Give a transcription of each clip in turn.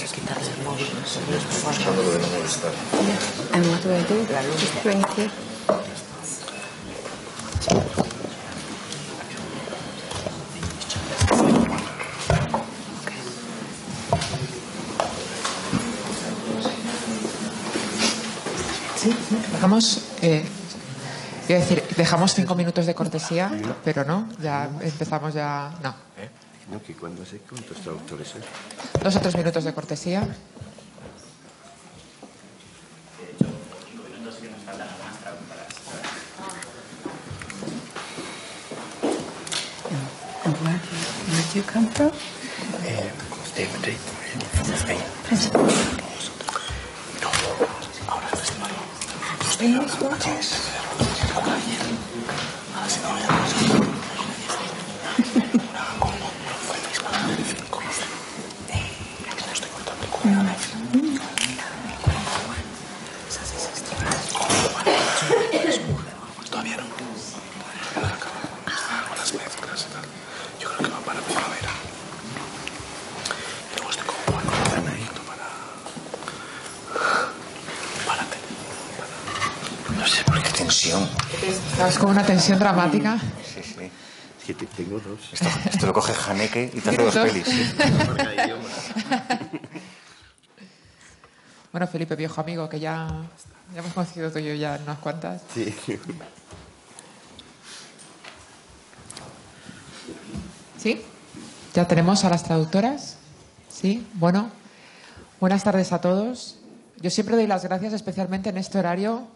quitarle el móvil. Buscando lo de no molestar. And what do I do? Just bring it here. Sí, dejamos, iba a decir, dejamos 5 minutos de cortesía, pero no, ya empezamos ya, no. No, que cuando sé cuántos traductores hay. 2 o 3 minutos de cortesía. And where do you come from? De Madrid. España. No, ahora no es malo. Todavía no. Algunas mezclas y tal. Yo creo que va para primavera. Luego estoy como muy granadito para... No sé por qué tensión. Estás con una tensión dramática. Sí, sí. Es que tengo dos. Esto lo coge Haneke y te hace 2 pelis. ¿Sí? Bueno, Felipe, viejo amigo, que ya hemos conocido tú y yo ya unas cuantas. Sí. ¿Sí? ¿Ya tenemos a las traductoras? Sí, bueno. Buenas tardes a todos. Yo siempre doy las gracias, especialmente en este horario,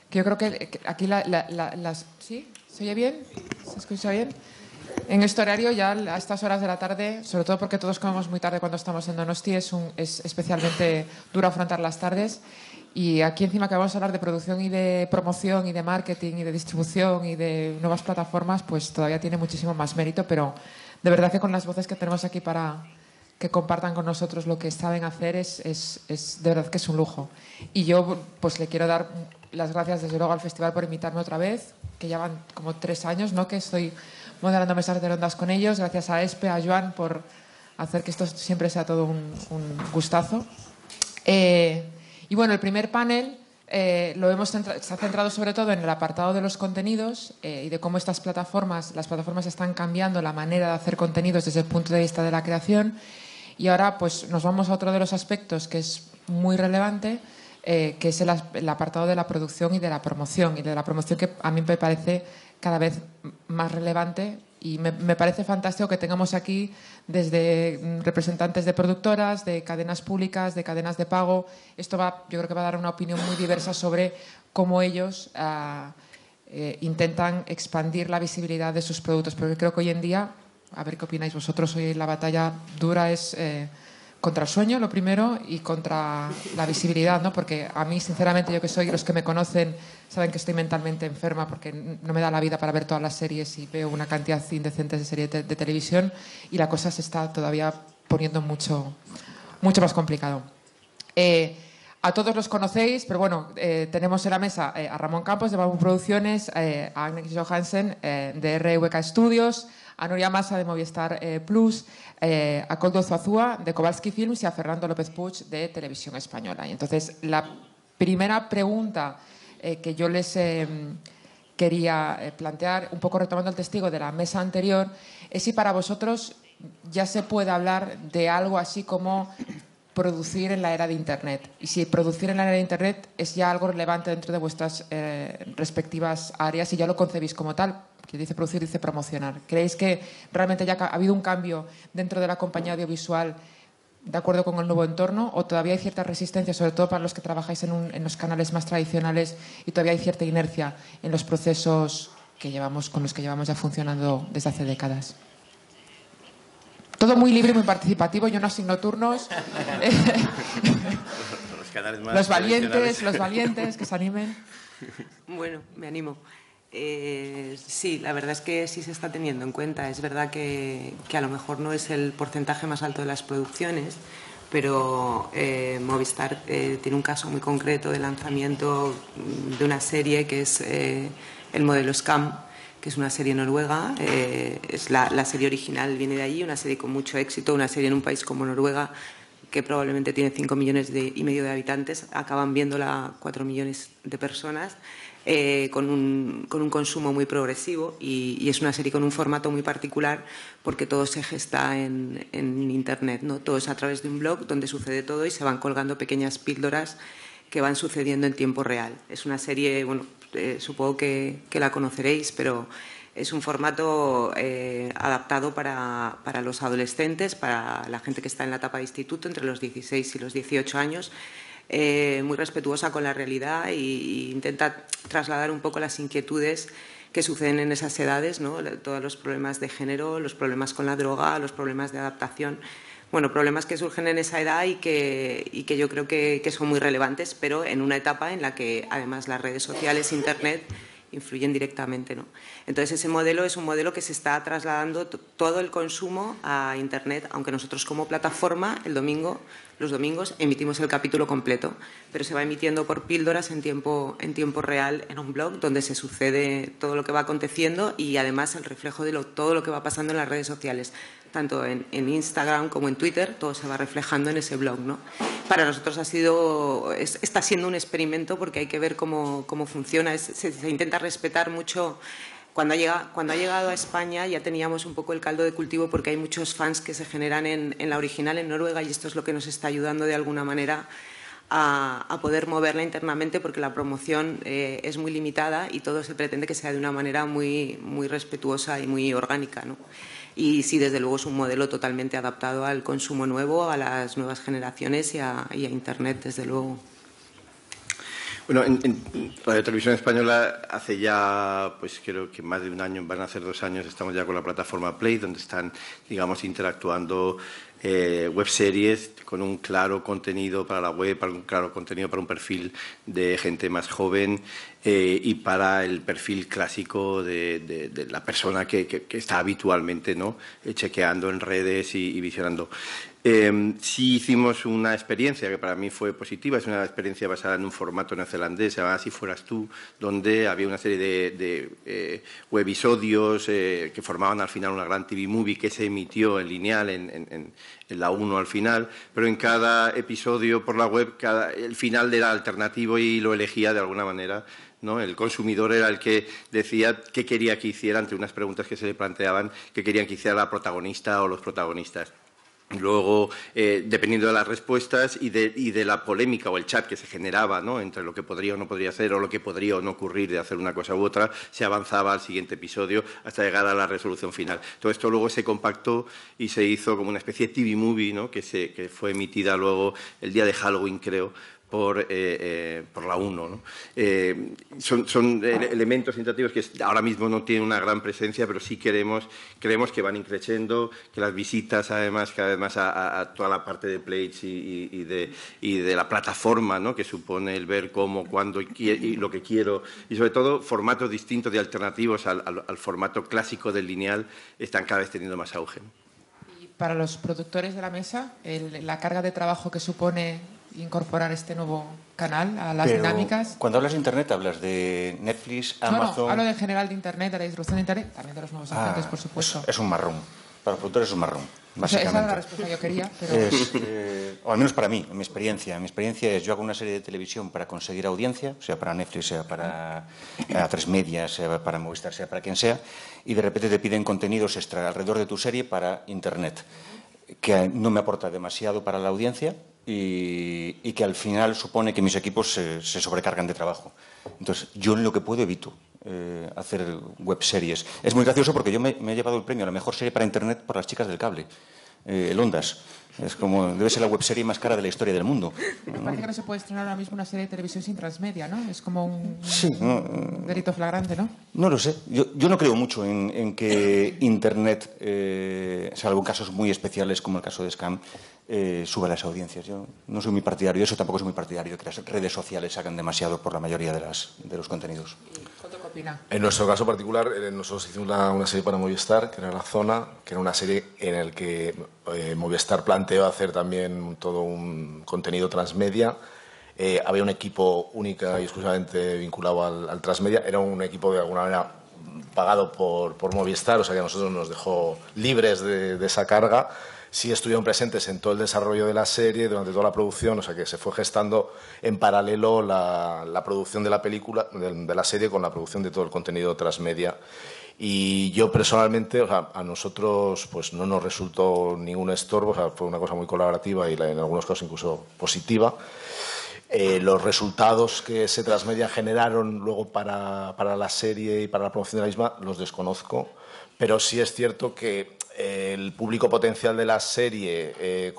que yo creo que aquí las... ¿Sí? ¿Se oye bien? ¿Se escucha bien? En este horario, ya a estas horas de la tarde, sobre todo porque todos comemos muy tarde cuando estamos en Donosti, es especialmente duro afrontar las tardes. Y aquí encima que vamos a hablar de producción y de promoción y de marketing y de distribución y de nuevas plataformas, pues todavía tiene muchísimo más mérito, pero de verdad que con las voces que tenemos aquí para que compartan con nosotros lo que saben hacer es de verdad que es un lujo. Y yo pues le quiero dar las gracias desde luego al festival por invitarme otra vez, que ya van como 3 años, ¿no?, que estoy moderando mesas de rondas con ellos. Gracias a Espe, a Joan por hacer que esto siempre sea todo un gustazo. Y bueno, el primer panel se ha centrado sobre todo en el apartado de los contenidos y de cómo las plataformas están cambiando la manera de hacer contenidos desde el punto de vista de la creación. Y ahora pues nos vamos a otro de los aspectos que es muy relevante, que es el apartado de la producción y de la promoción. Y de la promoción, que a mí me parece cada vez más relevante, y me parece fantástico que tengamos aquí desde representantes de productoras, de cadenas públicas, de cadenas de pago. Esto yo creo que va a dar una opinión muy diversa sobre cómo ellos intentan expandir la visibilidad de sus productos, porque creo que hoy en día, a ver qué opináis vosotros, hoy la batalla dura es contra el sueño, lo primero, y contra la visibilidad, ¿no? Porque a mí, sinceramente, yo que soy, los que me conocen saben que estoy mentalmente enferma porque no me da la vida para ver todas las series y veo una cantidad indecente de series de televisión, y la cosa se está todavía poniendo mucho más complicado. A todos los conocéis, pero bueno, tenemos en la mesa a Ramón Campos de Bambú Producciones, a Agnes Johansen de RWK Studios, a Nuria Massa de Movistar Plus, a Koldo Zuazúa de Kowalski Films y a Fernando López Puig de Televisión Española. Y entonces, la primera pregunta que yo les quería plantear, un poco retomando el testigo de la mesa anterior, es si para vosotros ya se puede hablar de algo así como producir en la era de Internet. Y si producir en la era de Internet es ya algo relevante dentro de vuestras respectivas áreas y ya lo concebís como tal. Que dice producir, dice promocionar. ¿Creéis que realmente ya ha habido un cambio dentro de la compañía audiovisual de acuerdo con el nuevo entorno, o todavía hay cierta resistencia, sobre todo para los que trabajáis en los canales más tradicionales, y todavía hay cierta inercia en los procesos con los que llevamos ya funcionando desde hace décadas? Todo muy libre y muy participativo, yo no asigno turnos. Los valientes, que se animen. Bueno, me animo. Sí, la verdad es que sí se está teniendo en cuenta. Es verdad que a lo mejor no es el porcentaje más alto de las producciones, pero Movistar tiene un caso muy concreto de lanzamiento de una serie que es El modelo Scam, que es una serie noruega. La serie original viene de allí, una serie con mucho éxito, una serie en un país como Noruega que probablemente tiene 5,5 millones de habitantes, acaban viéndola 4 millones de personas, con un consumo muy progresivo, y es una serie con un formato muy particular porque todo se gesta en Internet, ¿no? Todo es a través de un blog donde sucede todo y se van colgando pequeñas píldoras que van sucediendo en tiempo real. Es una serie, bueno, supongo que la conoceréis, pero es un formato adaptado para los adolescentes, para la gente que está en la etapa de instituto, entre los 16 y los 18 años, muy respetuosa con la realidad e intenta trasladar un poco las inquietudes que suceden en esas edades, ¿no? Todos los problemas de género, los problemas con la droga, los problemas de adaptación. Bueno, problemas que surgen en esa edad y que yo creo que son muy relevantes, pero en una etapa en la que además las redes sociales, Internet, influyen directamente, ¿no? Entonces ese modelo es un modelo que se está trasladando todo el consumo a Internet, aunque nosotros como plataforma los domingos emitimos el capítulo completo, pero se va emitiendo por píldoras en tiempo real en un blog donde se sucede todo lo que va aconteciendo y además el reflejo de todo lo que va pasando en las redes sociales, tanto en Instagram como en Twitter, todo se va reflejando en ese blog, ¿no? Para nosotros está siendo un experimento porque hay que ver cómo funciona. Se intenta respetar mucho. Cuando ha llegado a España ya teníamos un poco el caldo de cultivo porque hay muchos fans que se generan en la original en Noruega, y esto es lo que nos está ayudando de alguna manera a poder moverla internamente, porque la promoción es muy limitada y todo se pretende que sea de una manera muy, muy respetuosa y muy orgánica, ¿no? Y sí, desde luego es un modelo totalmente adaptado al consumo nuevo, a las nuevas generaciones y a Internet, desde luego. Bueno, en Radio Televisión Española hace ya, pues creo que más de un año, van a ser 2 años, estamos ya con la plataforma Play, donde están, digamos, interactuando webseries con un claro contenido para la web, un claro contenido para un perfil de gente más joven y para el perfil clásico de la persona que está habitualmente, ¿no?, chequeando en redes y visionando. Sí hicimos una experiencia que para mí fue positiva, es una experiencia basada en un formato neozelandés, se llama Si fueras tú, donde había una serie de webisodios que formaban al final una gran TV movie que se emitió en lineal en la 1 al final, pero en cada episodio por la web el final era alternativo y lo elegía de alguna manera, ¿no? El consumidor era el que decía qué quería que hiciera ante unas preguntas que se le planteaban, qué querían que hiciera la protagonista o los protagonistas. Luego, dependiendo de las respuestas y de la polémica o el chat que se generaba, ¿no?, entre lo que podría o no podría hacer o lo que podría o no ocurrir de hacer una cosa u otra, se avanzaba al siguiente episodio hasta llegar a la resolución final. Todo esto luego se compactó y se hizo como una especie de TV movie, ¿no?, que fue emitida luego el día de Halloween, creo, por la 1, ¿no? Son elementos interactivos que ahora mismo no tienen una gran presencia, pero sí creemos que van increciendo, que las visitas, además, cada vez más a toda la parte de plates y de la plataforma, ¿no?, que supone el ver cómo, cuándo y lo que quiero, y sobre todo formatos distintos y alternativos al formato clásico del lineal, están cada vez teniendo más auge. Y para los productores de la mesa, la carga de trabajo que supone incorporar este nuevo canal a las dinámicas. Cuando hablas de Internet, ¿hablas de Netflix, Amazon? No, hablo en general de Internet, de la distribución de Internet, también de los nuevos agentes, por supuesto. Es un marrón. Para los productores es un marrón, básicamente. Esa era la respuesta que yo quería, pero... o al menos para mí, en mi experiencia. Mi experiencia es, yo hago una serie de televisión para conseguir audiencia, sea para Netflix, sea para A3 Media, sea para Movistar, sea para quien sea, y de repente te piden contenidos extra alrededor de tu serie para Internet, que no me aporta demasiado para la audiencia y que al final supone que mis equipos se sobrecargan de trabajo. Entonces, yo en lo que puedo evito hacer webseries. Es muy gracioso porque yo me he llevado el premio a la mejor serie para Internet por Las chicas del cable, el Ondas. Es como, debe ser la webserie más cara de la historia del mundo. Me parece que no se puede estrenar ahora mismo una serie de televisión sin transmedia, ¿no? Es como un delito flagrante, ¿no? No lo sé. Yo no creo mucho en que Internet, salvo casos muy especiales como el caso de Scam, suba las audiencias. Yo no soy muy partidario de eso, tampoco soy muy partidario de que las redes sociales sacan demasiado por la mayoría de los contenidos. ¿Qué opina? En nuestro caso particular, nosotros hicimos una serie para Movistar, que era La Zona, que era una serie en la que Movistar planteó hacer también todo un contenido transmedia. Había un equipo única y exclusivamente vinculado al transmedia. Era un equipo de alguna manera pagado por Movistar, o sea que a nosotros nos dejó libres de esa carga. sí estuvieron presentes en todo el desarrollo de la serie, durante toda la producción, o sea que se fue gestando en paralelo la producción de la película, de la serie, con la producción de todo el contenido transmedia. Y yo personalmente, o sea, a nosotros pues no nos resultó ningún estorbo, o sea, fue una cosa muy colaborativa y en algunos casos incluso positiva. Los resultados que se Transmedia generaron luego para la serie y para la promoción de la misma los desconozco, pero sí es cierto que el público potencial de la serie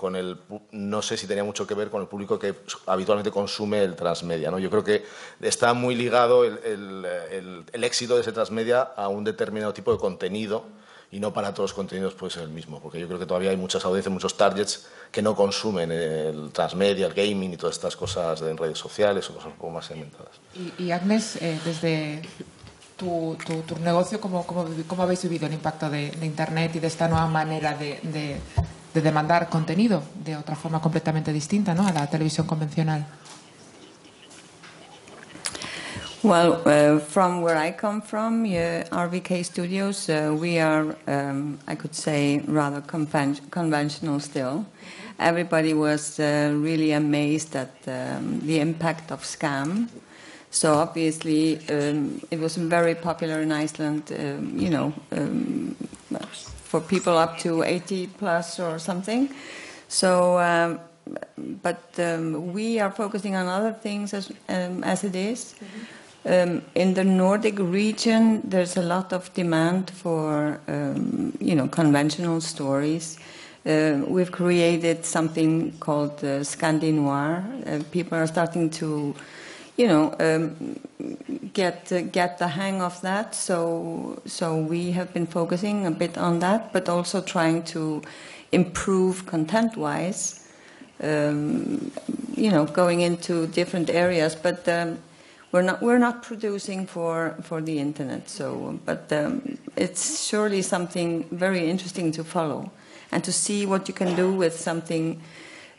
no sé si tenía mucho que ver con el público que habitualmente consume el Transmedia, ¿no? Yo creo que está muy ligado el éxito de ese Transmedia a un determinado tipo de contenido, y no para todos los contenidos puede ser el mismo, porque yo creo que todavía hay muchas audiencias, muchos targets que no consumen el transmedia, el gaming y todas estas cosas en redes sociales o cosas un poco más segmentadas. Y Agnes, desde tu negocio, ¿cómo habéis vivido el impacto de Internet y de esta nueva manera de demandar contenido de otra forma completamente distinta, ¿no?, a la televisión convencional? Well, from where I come from, RVK Studios, we are, I could say, rather conventional still. Everybody was really amazed at the impact of Scam. So obviously, it was very popular in Iceland, for people up to 80 plus or something. So, but we are focusing on other things as it is. Mm-hmm. In the Nordic region, there's a lot of demand for, conventional stories. We've created something called Scandi Noir. People are starting to, get the hang of that. So we have been focusing a bit on that, but also trying to improve content-wise. Going into different areas, but. We're not producing for the internet, but it's surely something very interesting to follow and to see what you can do with something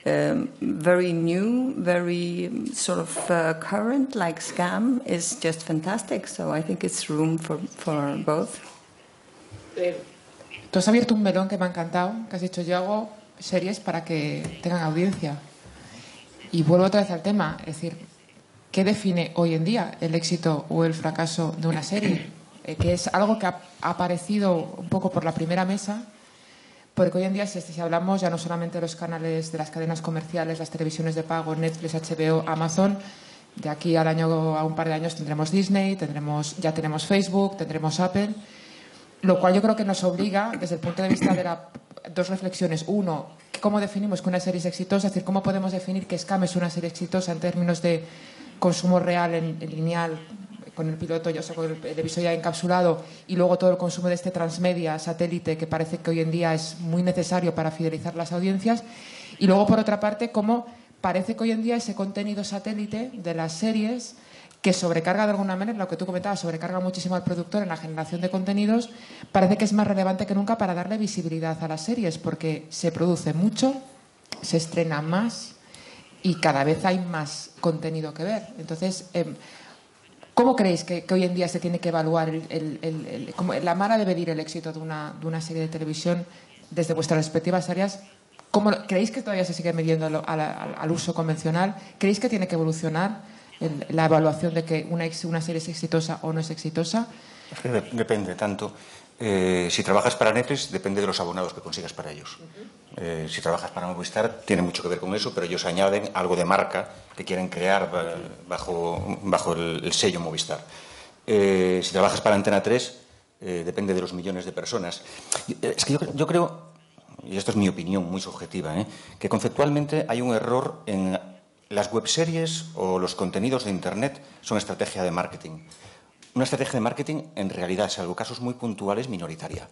very new, very sort of current, like Scam, is just fantastic. So I think it's room for both. Tú has abierto un melón que me ha encantado, que has dicho: yo hago series para que tengan audiencia. Y vuelvo otra vez al tema, es decir, ¿qué define hoy en día el éxito o el fracaso de una serie? Que es algo que ha aparecido un poco por la primera mesa, porque hoy en día, si hablamos ya no solamente de los canales de las cadenas comerciales, las televisiones de pago, Netflix, HBO, Amazon, de aquí a un par de años tendremos Disney, ya tenemos Facebook, tendremos Apple, lo cual yo creo que nos obliga, desde el punto de vista de dos reflexiones. Uno, ¿cómo definimos que una serie es exitosa? Es decir, ¿cómo podemos definir que Scam es una serie exitosa en términos de consumo real en lineal, con el piloto, con el episodio ya encapsulado, y luego todo el consumo de este transmedia satélite que parece que hoy en día es muy necesario para fidelizar las audiencias? Y luego, por otra parte, cómo parece que hoy en día ese contenido satélite de las series, que sobrecarga de alguna manera, lo que tú comentabas, sobrecarga muchísimo al productor en la generación de contenidos, parece que es más relevante que nunca para darle visibilidad a las series, porque se produce mucho, se estrena más y cada vez hay más contenido que ver. Entonces, ¿cómo creéis que hoy en día se tiene que evaluar la manera de medir el éxito de una serie de televisión desde vuestras respectivas áreas? ¿Creéis que todavía se sigue midiendo al uso convencional? ¿Creéis que tiene que evolucionar la evaluación de que una serie es exitosa o no es exitosa? Es que depende tanto. Si trabajas para Netflix, depende de los abonados que consigas para ellos. Si trabajas para Movistar, tiene mucho que ver con eso, pero ellos añaden algo de marca que quieren crear bajo el sello Movistar. Si trabajas para Antena 3, depende de los millones de personas. Es que yo creo, y esto es mi opinión muy subjetiva, que conceptualmente hay un error en las webseries o los contenidos de Internet. Son estrategia de marketing. Una estrategia de marketing, en realidad, salvo casos muy puntuales, minoritaria.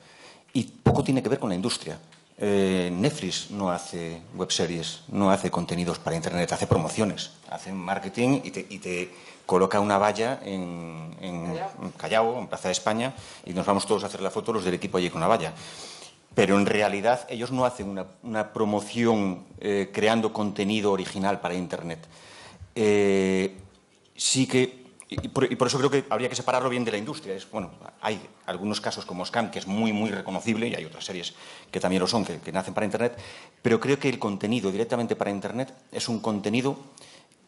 Y poco tiene que ver con la industria. Netflix no hace webseries, no hace contenidos para Internet, hace promociones, hace marketing y te coloca una valla en Callao, en Plaza de España, y nos vamos todos a hacer la foto, los del equipo allí con la valla. Pero en realidad ellos no hacen una promoción creando contenido original para Internet. Sí que Y por eso creo que habría que separarlo bien de la industria. Bueno, hay algunos casos como Scam, que es muy, muy reconocible, y hay otras series que también lo son, que nacen para Internet, pero creo que el contenido directamente para Internet es un contenido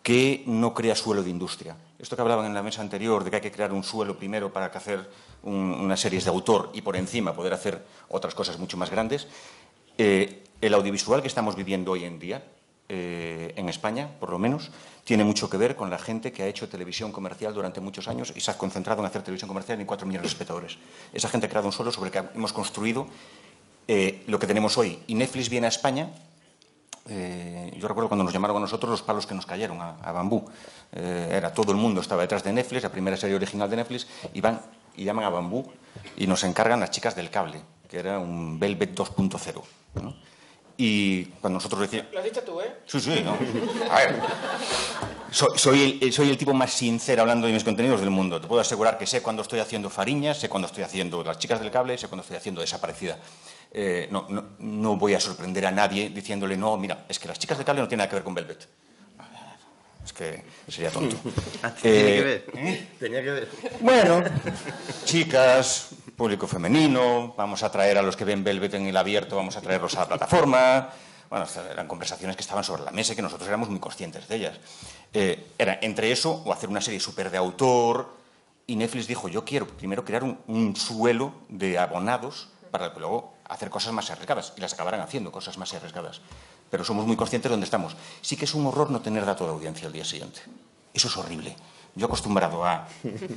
que no crea suelo de industria. Esto que hablaban en la mesa anterior, de que hay que crear un suelo primero para hacer unas series de autor y por encima poder hacer otras cosas mucho más grandes, el audiovisual que estamos viviendo hoy en día, en España, por lo menos, tiene mucho que ver con la gente que ha hecho televisión comercial durante muchos años y se ha concentrado en hacer televisión comercial en 4 millones de espectadores. Esa gente ha creado un suelo sobre el que hemos construido lo que tenemos hoy. Y Netflix viene a España. Yo recuerdo cuando nos llamaron a nosotros los palos que nos cayeron a Bambú. Todo el mundo estaba detrás de Netflix, la primera serie original de Netflix, y van y llaman a Bambú y nos encargan las chicas del cable, que era un Velvet 2.0, ¿no? Y cuando nosotros decíamos... Lo has dicho tú, ¿eh? Sí, ¿no? A ver, soy el tipo más sincero hablando de mis contenidos del mundo. Te puedo asegurar que sé cuando estoy haciendo Fariñas, sé cuando estoy haciendo Las chicas del cable, sé cuando estoy haciendo Desaparecida. No voy a sorprender a nadie diciéndole, no, mira, es que Las chicas del cable no tienen nada que ver con Velvet. Es que sería tonto. Tenía que ver. Tenía que ver. Bueno, chicas, público femenino, vamos a traer a los que ven Velvet en el abierto, vamos a traerlos a la plataforma. Bueno, eran conversaciones que estaban sobre la mesa y que nosotros éramos muy conscientes de ellas. Era entre eso o hacer una serie súper de autor. Y Netflix dijo, yo quiero primero crear un suelo de abonados para luego hacer cosas más arriesgadas. Y las acabarán haciendo, cosas más arriesgadas. Pero somos muy conscientes de dónde estamos. Sí que es un horror no tener dato de audiencia al día siguiente. Eso es horrible. Yo acostumbrado a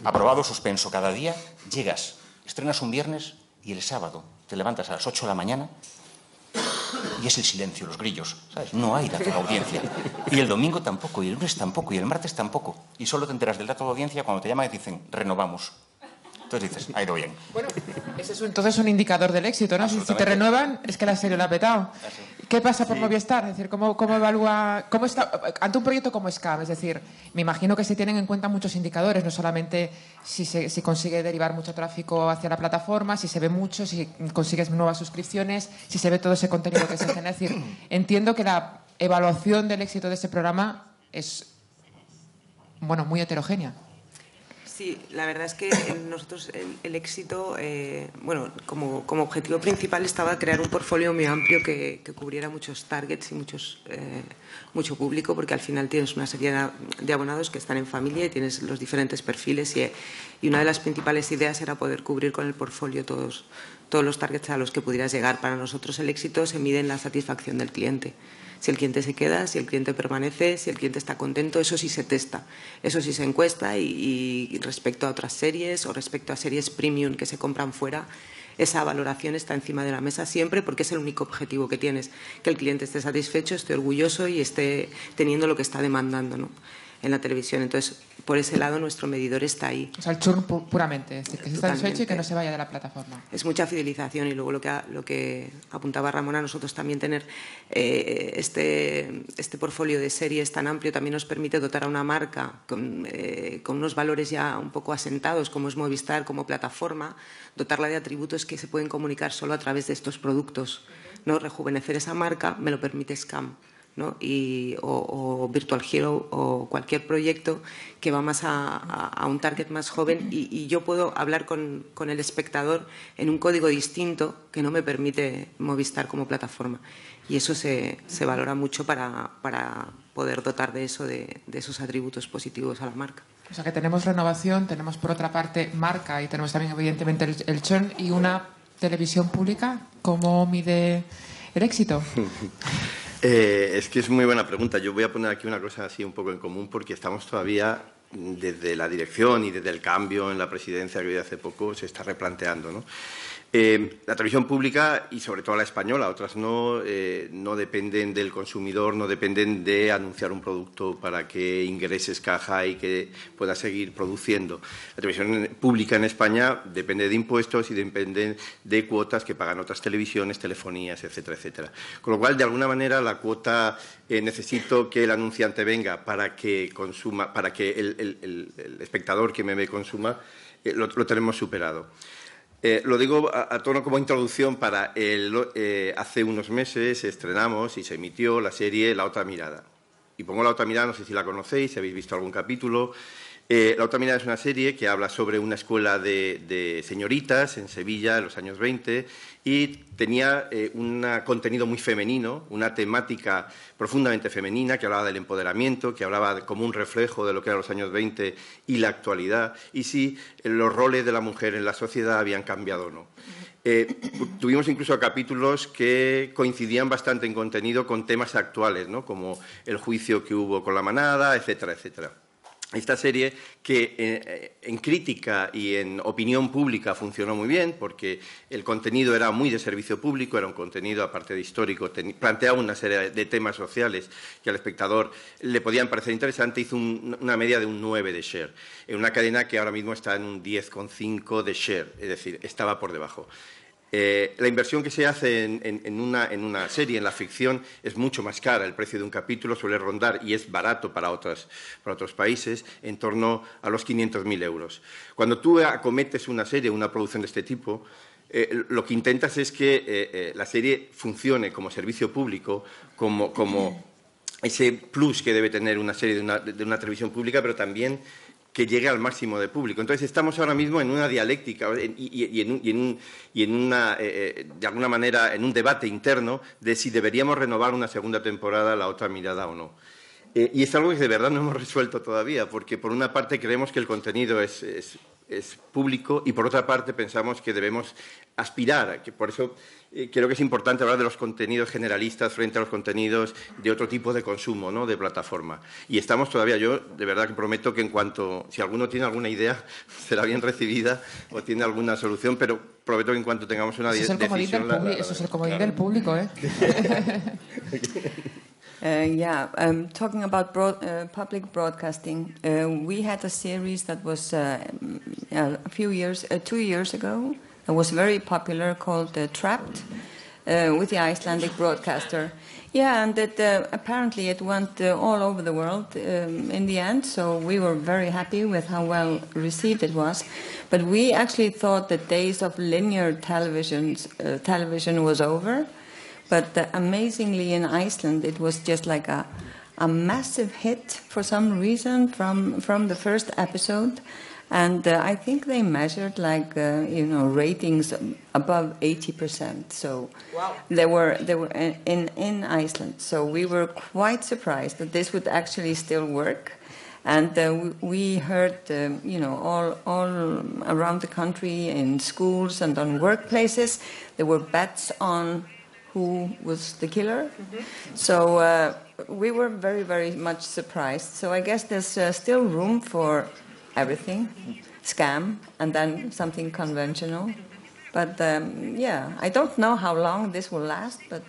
aprobado, suspenso cada día, llegas, estrenas un viernes y el sábado te levantas a las 8 de la mañana y es el silencio, los grillos, ¿sabes? No hay dato de audiencia. Y el domingo tampoco, y el lunes tampoco, y el martes tampoco. Y solo te enteras del dato de audiencia cuando te llaman y te dicen, renovamos. Entonces dices, ha ido bien. Bueno, ese es entonces un indicador del éxito, ¿no? Si te renuevan, es que la serie lo ha petado. ¿Qué pasa por Movistar? Es decir, ¿cómo evalúa, cómo está ante un proyecto como Scam? Es decir, me imagino que se tienen en cuenta muchos indicadores, no solamente si consigue derivar mucho tráfico hacia la plataforma, si se ve mucho, si consigues nuevas suscripciones, si se ve todo ese contenido que se genera. Es decir, entiendo que la evaluación del éxito de ese programa es, bueno, muy heterogénea. Sí, la verdad es que nosotros el éxito, bueno, como objetivo principal estaba crear un portfolio muy amplio que cubriera muchos targets y mucho público, porque al final tienes una serie de abonados que están en familia y tienes los diferentes perfiles y una de las principales ideas era poder cubrir con el portfolio todos los targets a los que pudieras llegar. Para nosotros el éxito se mide en la satisfacción del cliente. Si el cliente se queda, si el cliente permanece, si el cliente está contento, eso sí se testa, eso sí se encuesta y respecto a otras series o respecto a series premium que se compran fuera, esa valoración está encima de la mesa siempre porque es el único objetivo que tienes, que el cliente esté satisfecho, esté orgulloso y esté teniendo lo que está demandando, ¿no?, en la televisión. Entonces, por ese lado, nuestro medidor está ahí. O sea, el churn puramente, es decir, que se está satisfecho y que no se vaya de la plataforma. Es mucha fidelización y luego lo que apuntaba Ramón, a nosotros también tener este portfolio de series tan amplio también nos permite dotar a una marca con unos valores ya un poco asentados, como es Movistar, como plataforma, dotarla de atributos que se pueden comunicar solo a través de estos productos, ¿no? Rejuvenecer esa marca me lo permite Scam, ¿no? O Virtual Hero o cualquier proyecto que va más a un target más joven y yo puedo hablar con el espectador en un código distinto que no me permite Movistar como plataforma, y eso se valora mucho para poder dotar de eso, de esos atributos positivos a la marca. O sea que tenemos renovación, tenemos por otra parte marca y tenemos también evidentemente el churn y una televisión pública. ¿Cómo mide el éxito? Es que es muy buena pregunta. Yo voy a poner aquí una cosa así un poco en común porque estamos todavía, desde la dirección y desde el cambio en la presidencia que hoy hace poco, se está replanteando, ¿no? La televisión pública y sobre todo la española, otras no dependen del consumidor, no dependen de anunciar un producto para que ingreses caja y que puedas seguir produciendo. La televisión pública en España depende de impuestos y depende de cuotas que pagan otras televisiones, telefonías, etcétera, etcétera. Con lo cual, de alguna manera, la cuota necesito que el anunciante venga para que consuma, para que el espectador que me ve consuma, lo tenemos superado. Lo digo a tono como introducción para hace unos meses estrenamos y se emitió la serie La otra mirada. Y pongo La otra mirada, no sé si la conocéis, si habéis visto algún capítulo. La otra mirada es una serie que habla sobre una escuela de señoritas en Sevilla en los años 20 y tenía un contenido muy femenino, una temática profundamente femenina que hablaba del empoderamiento, que hablaba como un reflejo de lo que eran los años 20 y la actualidad, y si los roles de la mujer en la sociedad habían cambiado o no. Tuvimos incluso capítulos que coincidían bastante en contenido con temas actuales, ¿no? Como el juicio que hubo con la manada, etcétera, etcétera. Esta serie que en crítica y en opinión pública funcionó muy bien porque el contenido era muy de servicio público, era un contenido, aparte de histórico, planteaba una serie de temas sociales que al espectador le podían parecer interesantes, hizo una media de un 9 de share, en una cadena que ahora mismo está en un 10,5 de share, es decir, estaba por debajo. La inversión que se hace en una serie, en la ficción, es mucho más cara. El precio de un capítulo suele rondar, y es barato para otros países, en torno a los 500.000 euros. Cuando tú acometes una serie, una producción de este tipo, lo que intentas es que la serie funcione como servicio público, como ese plus que debe tener una serie de una televisión pública, pero también que llegue al máximo de público. Entonces, estamos ahora mismo en una dialéctica de alguna manera, en un debate interno de si deberíamos renovar una segunda temporada, La otra mirada o no. Y es algo que de verdad no hemos resuelto todavía, porque por una parte creemos que el contenido es público y por otra parte pensamos que debemos aspirar, que por eso creo que es importante hablar de los contenidos generalistas frente a los contenidos de otro tipo de consumo, ¿no? De plataforma. Y estamos todavía, yo de verdad que prometo que en cuanto, si alguno tiene alguna idea, será bien recibida o tiene alguna solución, pero prometo que en cuanto tengamos una decisión... Eso es el comodín del público, ¿eh? Talking about public broadcasting, we had a series that was a few years, 2 years ago. It was very popular, called Trapped, with the Icelandic broadcaster. Yeah, and apparently it went all over the world in the end, so we were very happy with how well received it was. But we actually thought the days of linear television was over. But amazingly, in Iceland, it was just like a massive hit for some reason from the first episode. And I think they measured ratings above 80%. So wow. They were in Iceland. So we were quite surprised that this would actually still work. And we heard, all around the country, in schools and on workplaces, there were bets on who was the killer. Mm-hmm. So we were very, very much surprised. So I guess there's still room for everything, scam, and then something conventional. But I don't know how long this will last, but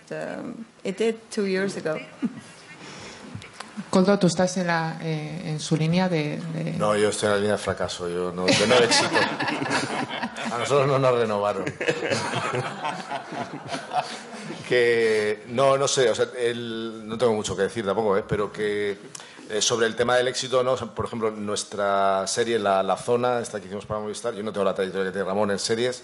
it did 2 years ago. Koldo, tú estás en su línea de... No, yo estoy en la línea de fracaso, yo no de éxito. A nosotros no nos renovaron. Que no sé, o sea, no tengo mucho que decir tampoco, pero que sobre el tema del éxito, ¿no? O sea, por ejemplo, nuestra serie, la Zona, esta que hicimos para Movistar, yo no tengo la trayectoria que tiene Ramón en series,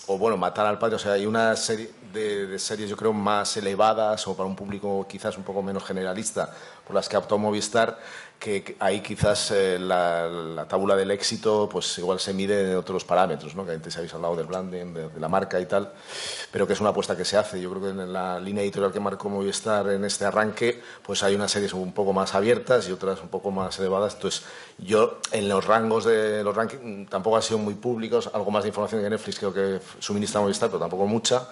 o bueno, Matar al Padre, o sea, hay una serie de series, yo creo, más elevadas o para un público quizás un poco menos generalista, por las que ha optado Movistar, que ahí quizás la tabla del éxito pues igual se mide en otros parámetros, ¿no? Que antes habéis hablado del branding, de la marca y tal, pero que es una apuesta que se hace. Yo creo que en la línea editorial que marcó Movistar en este arranque, pues hay unas series un poco más abiertas y otras un poco más elevadas. Entonces, yo en los rangos de los rankings tampoco han sido muy públicos, algo más de información que Netflix creo que suministra Movistar, pero tampoco mucha.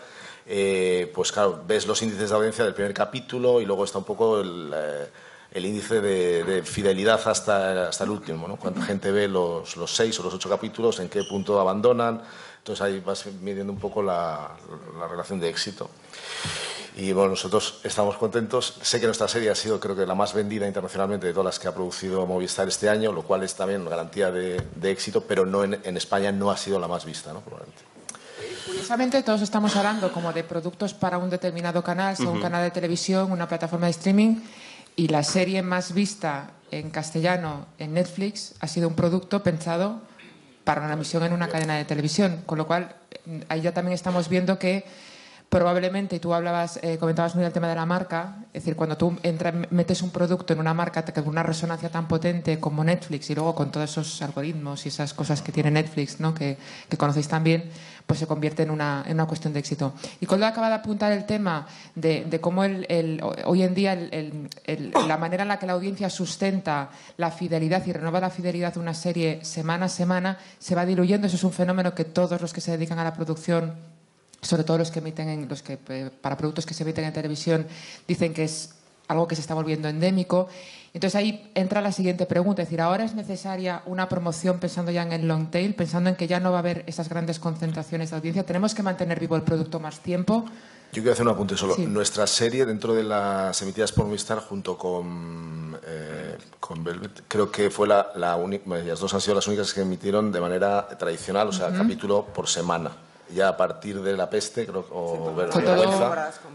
Pues claro, ves los índices de audiencia del primer capítulo y luego está un poco el índice de fidelidad hasta el último, ¿no? Cuánta gente ve los 6 o los 8 capítulos, en qué punto abandonan. Entonces ahí vas midiendo un poco la relación de éxito. Y bueno, nosotros estamos contentos. Sé que nuestra serie ha sido, creo que, la más vendida internacionalmente de todas las que ha producido Movistar este año, lo cual es también garantía de éxito, pero no en España no ha sido la más vista, ¿no? Probablemente. Curiosamente, todos estamos hablando como de productos para un determinado canal, sea un canal de televisión, una plataforma de streaming, y la serie más vista en castellano en Netflix ha sido un producto pensado para una emisión en una cadena de televisión, con lo cual ahí ya también estamos viendo que probablemente, y tú comentabas muy el tema de la marca, es decir, cuando tú metes un producto en una marca con una resonancia tan potente como Netflix y luego con todos esos algoritmos y esas cosas que tiene Netflix, ¿no? que conocéis también, pues se convierte en una cuestión de éxito. Y Koldo acaba de apuntar el tema de cómo hoy en día la manera en la que la audiencia sustenta la fidelidad y renueva la fidelidad de una serie semana a semana se va diluyendo. Eso es un fenómeno que todos los que se dedican a la producción, sobre todo los que emiten para productos que se emiten en televisión, dicen que es algo que se está volviendo endémico. Entonces ahí entra la siguiente pregunta, es decir, ¿ahora es necesaria una promoción pensando ya en el long tail, pensando en que ya no va a haber esas grandes concentraciones de audiencia? ¿Tenemos que mantener vivo el producto más tiempo? Yo quiero hacer un apunte solo. Sí. Nuestra serie, dentro de las emitidas por Movistar, junto con Velvet, creo que fue la única, las dos han sido las únicas que emitieron de manera tradicional, o sea, capítulo por semana. Ya a partir de La Peste, creo, o Fue todo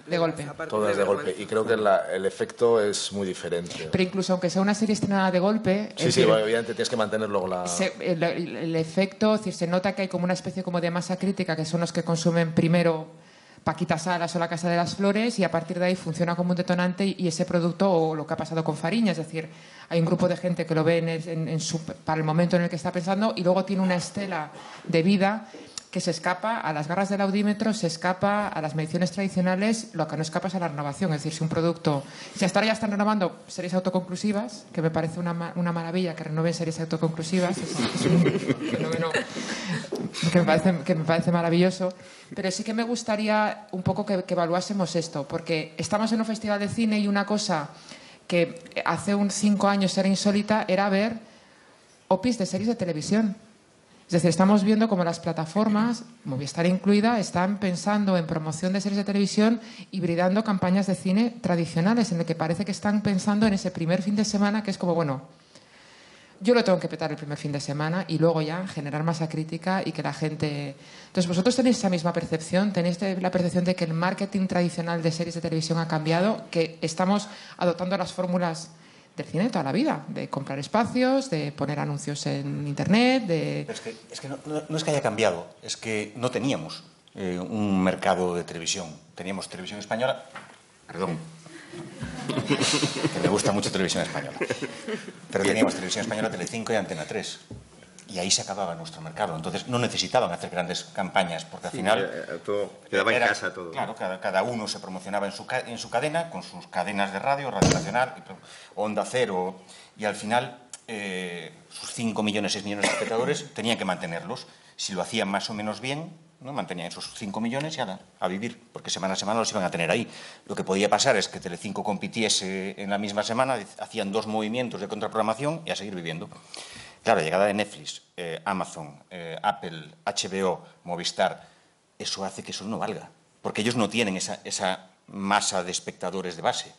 de golpe. Todas de golpe. Y creo que el efecto es muy diferente. Pero incluso aunque sea una serie estrenada de golpe... Sí, sí, obviamente tienes que mantener luego el efecto, es decir, se nota que hay como una especie como de masa crítica, que son los que consumen primero Paquita Salas o La Casa de las Flores, y a partir de ahí funciona como un detonante y ese producto, o lo que ha pasado con Fariña, es decir, hay un grupo de gente que lo ve para el momento en el que está pensando, y luego tiene una estela de vida que se escapa a las garras del audímetro, se escapa a las mediciones tradicionales, lo que no escapa es a la renovación. Es decir, si un producto... Si hasta ahora ya están renovando series autoconclusivas, que me parece una maravilla que renueven series autoconclusivas, es un fenómeno que me parece maravilloso, pero sí que me gustaría un poco que evaluásemos esto, porque estamos en un festival de cine y una cosa que hace 5 años era insólita era ver OPIs de series de televisión. Es decir, estamos viendo cómo las plataformas, Movistar incluida, están pensando en promoción de series de televisión hibridando campañas de cine tradicionales, en el que parece que están pensando en ese primer fin de semana, que es como, bueno, yo lo tengo que petar el primer fin de semana y luego ya generar masa crítica y que la gente... Entonces, ¿vosotros tenéis esa misma percepción? ¿Tenéis la percepción de que el marketing tradicional de series de televisión ha cambiado? ¿Que estamos adoptando las fórmulas del cine de toda la vida, de comprar espacios, de poner anuncios en internet, de... Es que no es que haya cambiado, es que no teníamos un mercado de televisión. Teníamos televisión española, perdón, que me gusta mucho televisión española, pero teníamos televisión española, Telecinco y Antena 3. Y ahí se acababa nuestro mercado. Entonces no necesitaban hacer grandes campañas, porque al final... todo quedaba en casa todo. Claro, cada uno se promocionaba en su cadena, con sus cadenas de Radio Nacional, Onda Cero, y al final sus 5 millones, 6 millones de espectadores tenían que mantenerlos. Si lo hacían más o menos bien, ¿no? Mantenían esos 5 millones y a vivir, porque semana a semana los iban a tener ahí. Lo que podía pasar es que Telecinco compitiese en la misma semana, hacían 2 movimientos de contraprogramación y a seguir viviendo. Claro, llegada de Netflix, Amazon, Apple, HBO, Movistar, eso hace que eso no valga, porque ellos no tienen esa masa de espectadores de base.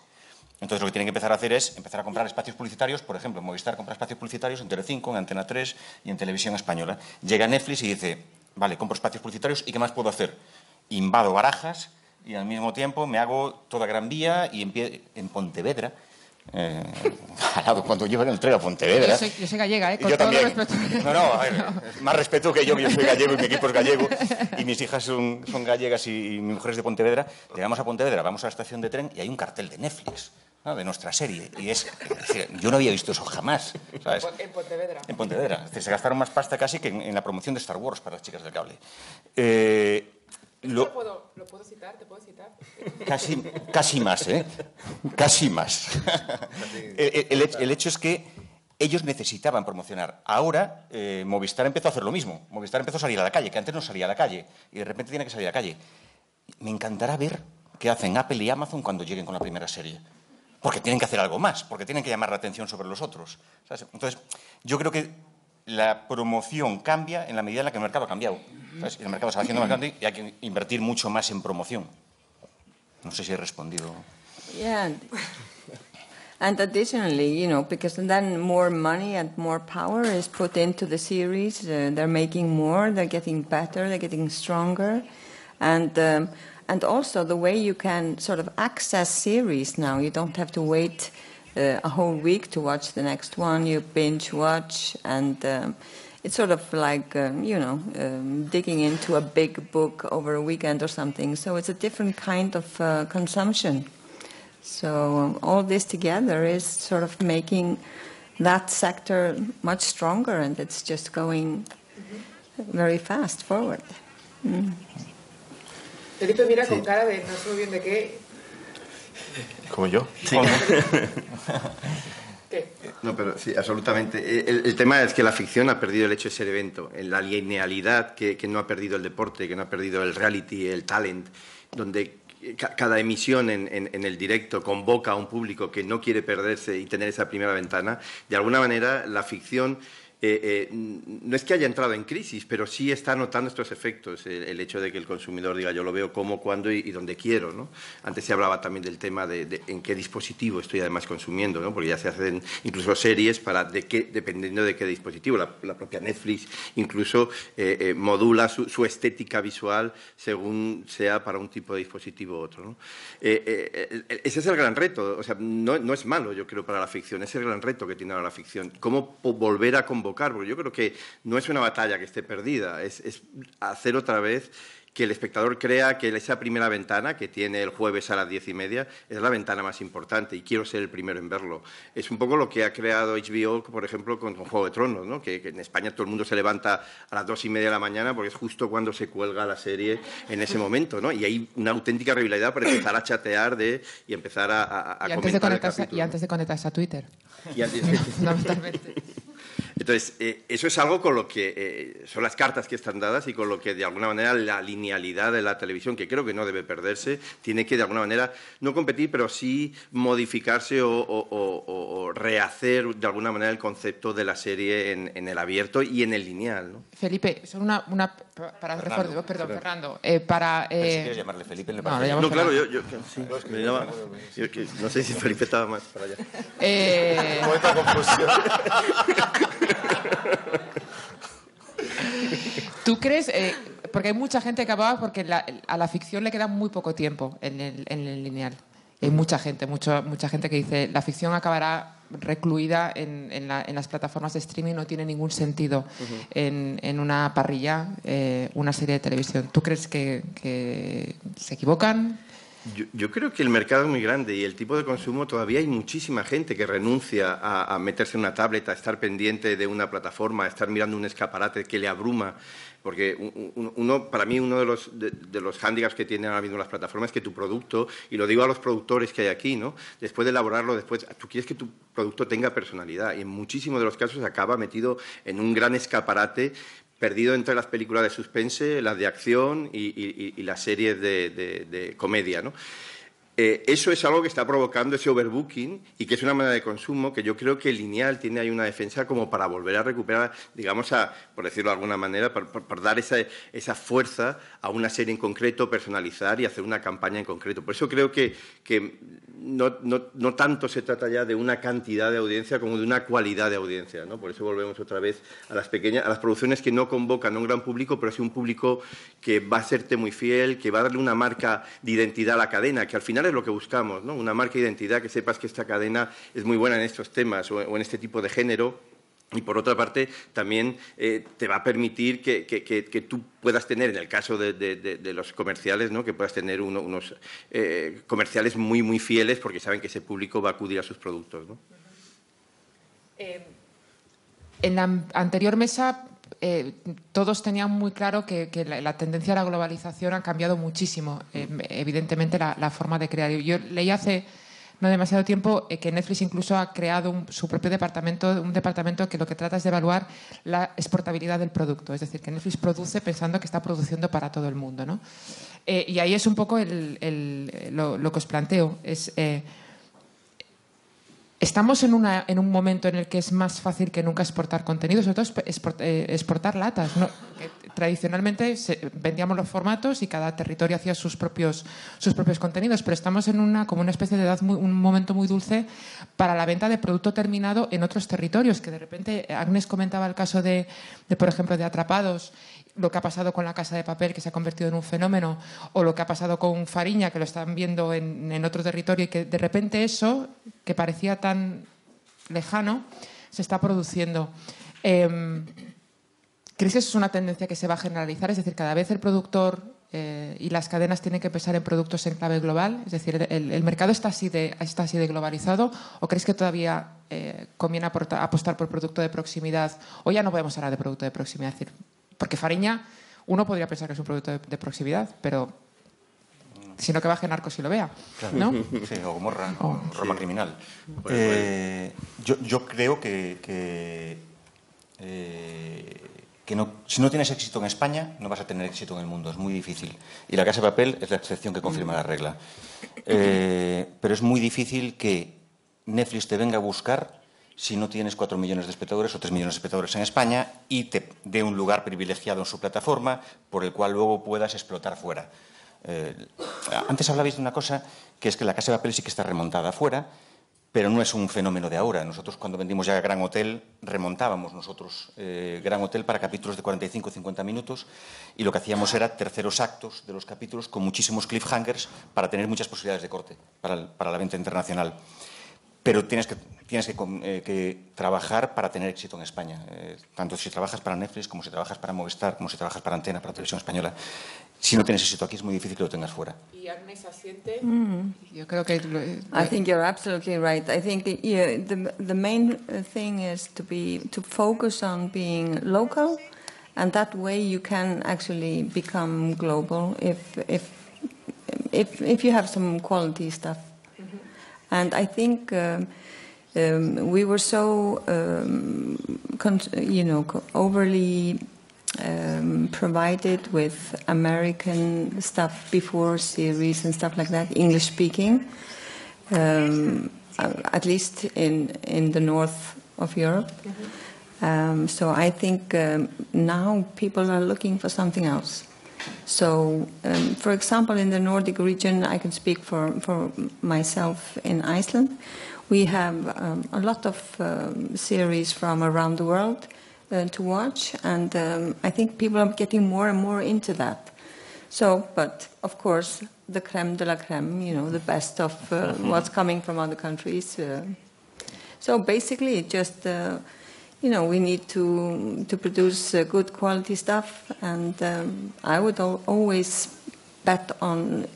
Entonces lo que tienen que empezar a hacer es empezar a comprar espacios publicitarios. Por ejemplo, Movistar compra espacios publicitarios en Telecinco, en Antena 3 y en Televisión Española. Llega Netflix y dice, vale, compro espacios publicitarios y ¿qué más puedo hacer? Invado Barajas y al mismo tiempo me hago toda Gran Vía y en Pontevedra. Al lado, cuando yo el tren a Pontevedra. Yo soy gallega, con yo todo también. respeto. No, a ver, más respeto que yo soy gallego y mi equipo es gallego y mis hijas son gallegas y mi mujer es de Pontevedra. Llegamos a Pontevedra, vamos a la estación de tren y hay un cartel de Netflix, ¿no? De nuestra serie. Y yo no había visto eso jamás, ¿sabes? En Pontevedra. En Pontevedra. Se gastaron más pasta casi que en la promoción de Star Wars para las chicas del cable. ¿Lo puedo citar? ¿Te puedo citar? Casi más, ¿eh? Casi más. El hecho es que ellos necesitaban promocionar. Ahora Movistar empezó a hacer lo mismo. Movistar empezó a salir a la calle, que antes no salía a la calle, y de repente tiene que salir a la calle. Me encantará ver qué hacen Apple y Amazon cuando lleguen con la primera serie. Porque tienen que hacer algo más, porque tienen que llamar la atención sobre los otros, ¿sabes? Entonces, yo creo que la promoción cambia en la medida en la que el mercado ha cambiado, ¿sabes? Y el mercado se va haciendo más grande y hay que invertir mucho más en promoción. No sé si he respondido. Yeah. And additionally, because then more money and more power is put into the series, they're making more, they're getting better, they're getting stronger. And also the way you can sort of access series now, you don't have to wait a whole week to watch the next one, you binge watch, and it's sort of like, digging into a big book over a weekend or something. So it's a different kind of consumption. So all this together is sort of making that sector much stronger, and it's just going very fast forward. Felipe mira con cara de no sé muy bien de qué. ¿Como yo? Sí. No, pero sí, absolutamente. El tema es que la ficción ha perdido el hecho de ser evento, en la linealidad que no ha perdido el deporte, que no ha perdido el reality, el talent, donde cada emisión en el directo convoca a un público que no quiere perderse y tener esa primera ventana. De alguna manera, la ficción no es que haya entrado en crisis, pero sí está notando estos efectos, el hecho de que el consumidor diga yo lo veo como, cuando y donde quiero, ¿no? Antes se hablaba también del tema de en qué dispositivo estoy además consumiendo, ¿no? Porque ya se hacen incluso series dependiendo de qué dispositivo. La propia Netflix incluso modula su estética visual según sea para un tipo de dispositivo u otro, ¿no? Ese es el gran reto, o sea, no es malo, yo creo, para la ficción, es el gran reto que tiene ahora la ficción, cómo volver a convocar, porque yo creo que no es una batalla que esté perdida, es hacer otra vez que el espectador crea que esa primera ventana que tiene el jueves a las 10:30 es la ventana más importante y quiero ser el primero en verlo. Es un poco lo que ha creado HBO, por ejemplo, con Juego de Tronos, ¿no? Que en España todo el mundo se levanta a las 2:30 de la mañana porque es justo cuando se cuelga la serie en ese momento, ¿no? Y hay una auténtica rivalidad para empezar a chatear y empezar a comentar el capítulo. Y antes de conectarse a Twitter. Fundamentalmente. Entonces, eso es algo con lo que son las cartas que están dadas y con lo que, de alguna manera, la linealidad de la televisión, que creo que no debe perderse, tiene que, de alguna manera, no competir, pero sí modificarse o rehacer, de alguna manera, el concepto de la serie en el abierto y en el lineal, ¿no? Felipe, solo para Fernando, perdón, Fernando. Si quieres llamarle Felipe, le parece. No, claro, yo sí, no sé si Felipe estaba más para allá. Momento de confusión. ¿Tú crees? Porque hay mucha gente que acaba porque a la ficción le queda muy poco tiempo en el lineal. Hay mucha gente que dice la ficción acabará recluida en las plataformas de streaming, no tiene ningún sentido en una parrilla, una serie de televisión. ¿Tú crees que se equivocan? Yo creo que el mercado es muy grande y el tipo de consumo todavía hay muchísima gente que renuncia a meterse en una tablet, a estar pendiente de una plataforma, a estar mirando un escaparate que le abruma. Porque para mí uno de los hándicaps que tienen ahora mismo las plataformas es que tu producto, y lo digo a los productores que hay aquí, ¿no? Después de elaborarlo, tú quieres que tu producto tenga personalidad y en muchísimos de los casos acaba metido en un gran escaparate perdido entre las películas de suspense, las de acción y las series de comedia, ¿no? Eso es algo que está provocando ese overbooking y que es una manera de consumo que yo creo que el lineal tiene ahí una defensa como para volver a recuperar, digamos, por decirlo de alguna manera, por dar esa fuerza a una serie en concreto, personalizar y hacer una campaña en concreto. Por eso creo que no tanto se trata ya de una cantidad de audiencia como de una cualidad de audiencia, ¿no? Por eso volvemos otra vez a las producciones que no convocan a un gran público, pero sí un público que va a serte muy fiel, que va a darle una marca de identidad a la cadena, que al final es lo que buscamos, ¿no? Una marca de identidad, que sepas que esta cadena es muy buena en estos temas o en este tipo de género. Y, por otra parte, también te va a permitir que tú puedas tener, en el caso de los comerciales, ¿no? Que puedas tener unos comerciales muy, muy fieles porque saben que ese público va a acudir a sus productos, ¿no? En la anterior mesa todos tenían muy claro que la tendencia a la globalización ha cambiado muchísimo, evidentemente, la forma de crear. Yo leí hace no demasiado tiempo que Netflix incluso ha creado su propio departamento, un departamento que lo que trata es de evaluar la exportabilidad del producto. Es decir, que Netflix produce pensando que está produciendo para todo el mundo, ¿no? Y ahí es un poco lo que os planteo. Estamos en un momento en el que es más fácil que nunca exportar contenidos, sobre todo exportar latas, ¿no? Tradicionalmente vendíamos los formatos y cada territorio hacía sus propios contenidos, pero estamos en como una especie de edad, un momento muy dulce para la venta de producto terminado en otros territorios, que de repente Agnes comentaba el caso por ejemplo, de Atrapados, lo que ha pasado con La Casa de Papel, que se ha convertido en un fenómeno, o lo que ha pasado con Fariña, que lo están viendo en otro territorio, y que de repente eso, que parecía tan lejano, se está produciendo. ¿crees que eso es una tendencia que se va a generalizar? Es decir, cada vez el productor y las cadenas tienen que pensar en productos en clave global. Es decir, ¿el mercado está así de globalizado? ¿O crees que todavía conviene apostar por producto de proximidad? O ya no podemos hablar de producto de proximidad. Es decir, porque Fariña, uno podría pensar que es un producto de proximidad, pero sino que baje Narcos y lo vea, ¿no? Sí, o Gomorra, o Roma Criminal. Yo creo que si no tienes éxito en España, no vas a tener éxito en el mundo. Es muy difícil. Y La Casa de Papel es la excepción que confirma la regla. Pero es muy difícil que Netflix te venga a buscar si no tienes 4 millones de espectadores o 3 millones de espectadores en España y te dé un lugar privilegiado en su plataforma por el cual luego puedas explotar fuera. Antes hablabais de una cosa, que es que La Casa de Papel sí que está remontada afuera, pero no es un fenómeno de ahora. Nosotros cuando vendimos ya Gran Hotel, remontábamos nosotros Gran Hotel para capítulos de 45 o 50 minutos y lo que hacíamos era terceros actos de los capítulos con muchísimos cliffhangers para tener muchas posibilidades de corte para la venta internacional. Pero tienes que trabajar para tener éxito en España. Tanto si trabajas para Netflix, como si trabajas para Movistar, como si trabajas para Antena, para Televisión Española. Si no tienes éxito aquí, es muy difícil que lo tengas fuera. Y Agnes asiente. Yo creo que... I think you're absolutely right. I think the main thing is to focus on being local, and that way you can actually become global if you have some quality stuff. And I think we were so, overly provided with American stuff before, series and stuff like that, English speaking, at least in the north of Europe. So I think now people are looking for something else. So, for example, in the Nordic region, I can speak for myself in Iceland. We have a lot of series from around the world to watch, and I think people are getting more and more into that. So, but of course, the creme de la creme, the best of what's coming from other countries. So basically, just... we need to produce good quality stuff, and I would always bet on,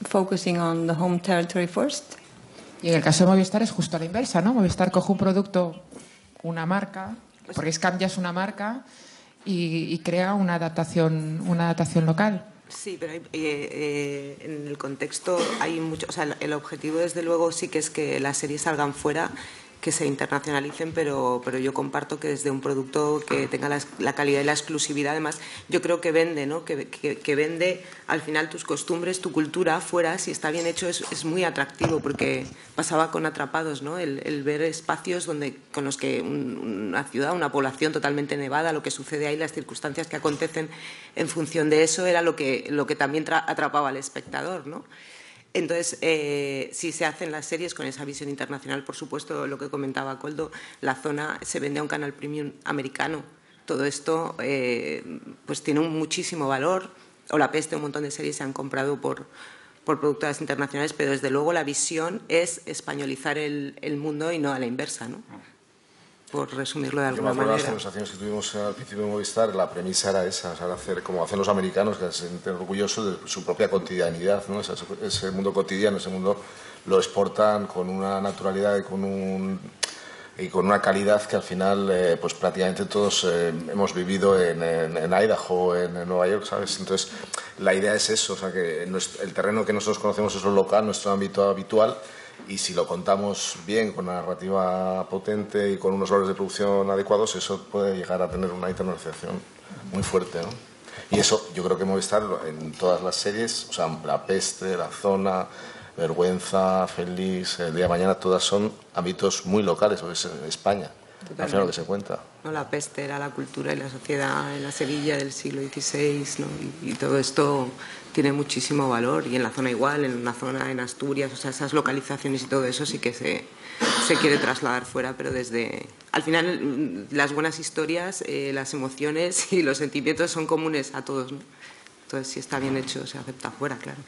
focusing on the home territory first. Y en el caso de Movistar es justo a la inversa, ¿no? Movistar coge un producto, una marca, porque Scam ya es una marca, y crea una adaptación local. Sí, pero en el contexto hay mucho... O sea, el objetivo, desde luego, sí que es que las series salgan fuera, que se internacionalicen, pero yo comparto que desde un producto que tenga la calidad y la exclusividad, además, yo creo que vende, ¿no? Que vende al final tus costumbres, tu cultura fuera, si está bien hecho, es muy atractivo, porque pasaba con Atrapados, ¿no? El ver espacios con los que una ciudad, una población totalmente nevada, lo que sucede ahí, las circunstancias que acontecen en función de eso, era lo que también atrapaba al espectador, ¿no? Entonces, si se hacen las series con esa visión internacional, por supuesto, lo que comentaba Koldo, La Zona se vende a un canal premium americano. Todo esto pues tiene muchísimo valor. O La Peste, un montón de series se han comprado por productoras internacionales, pero desde luego la visión es españolizar el mundo y no a la inversa, ¿no? Por resumirlo de alguna manera. Las conversaciones que tuvimos al principio de Movistar, la premisa era esa, hacer como hacen los americanos, que se sienten orgullosos de su propia cotidianidad, ¿no? Ese mundo cotidiano, ese mundo lo exportan con una naturalidad y con una calidad que al final pues prácticamente todos hemos vivido en Idaho, en Nueva York, ¿sabes? Entonces la idea es eso, o sea, que el terreno que nosotros conocemos es lo local, nuestro ámbito habitual. Y si lo contamos bien, con una narrativa potente y con unos valores de producción adecuados, eso puede llegar a tener una internacionalización muy fuerte, ¿no? Y eso yo creo que Movistar en todas las series, o sea, La Peste, La Zona, Vergüenza, Feliz, El día de mañana, todas son ámbitos muy locales, porque es España, al final lo que se cuenta. No, La Peste era la cultura y la sociedad en la Sevilla del siglo XVI, ¿no? Y todo esto tiene muchísimo valor, y en La Zona igual, en una zona en Asturias, o sea, esas localizaciones y todo eso sí que se quiere trasladar fuera, pero al final las buenas historias, las emociones y los sentimientos son comunes a todos, ¿no? Entonces, si está bien hecho, se acepta fuera, claro.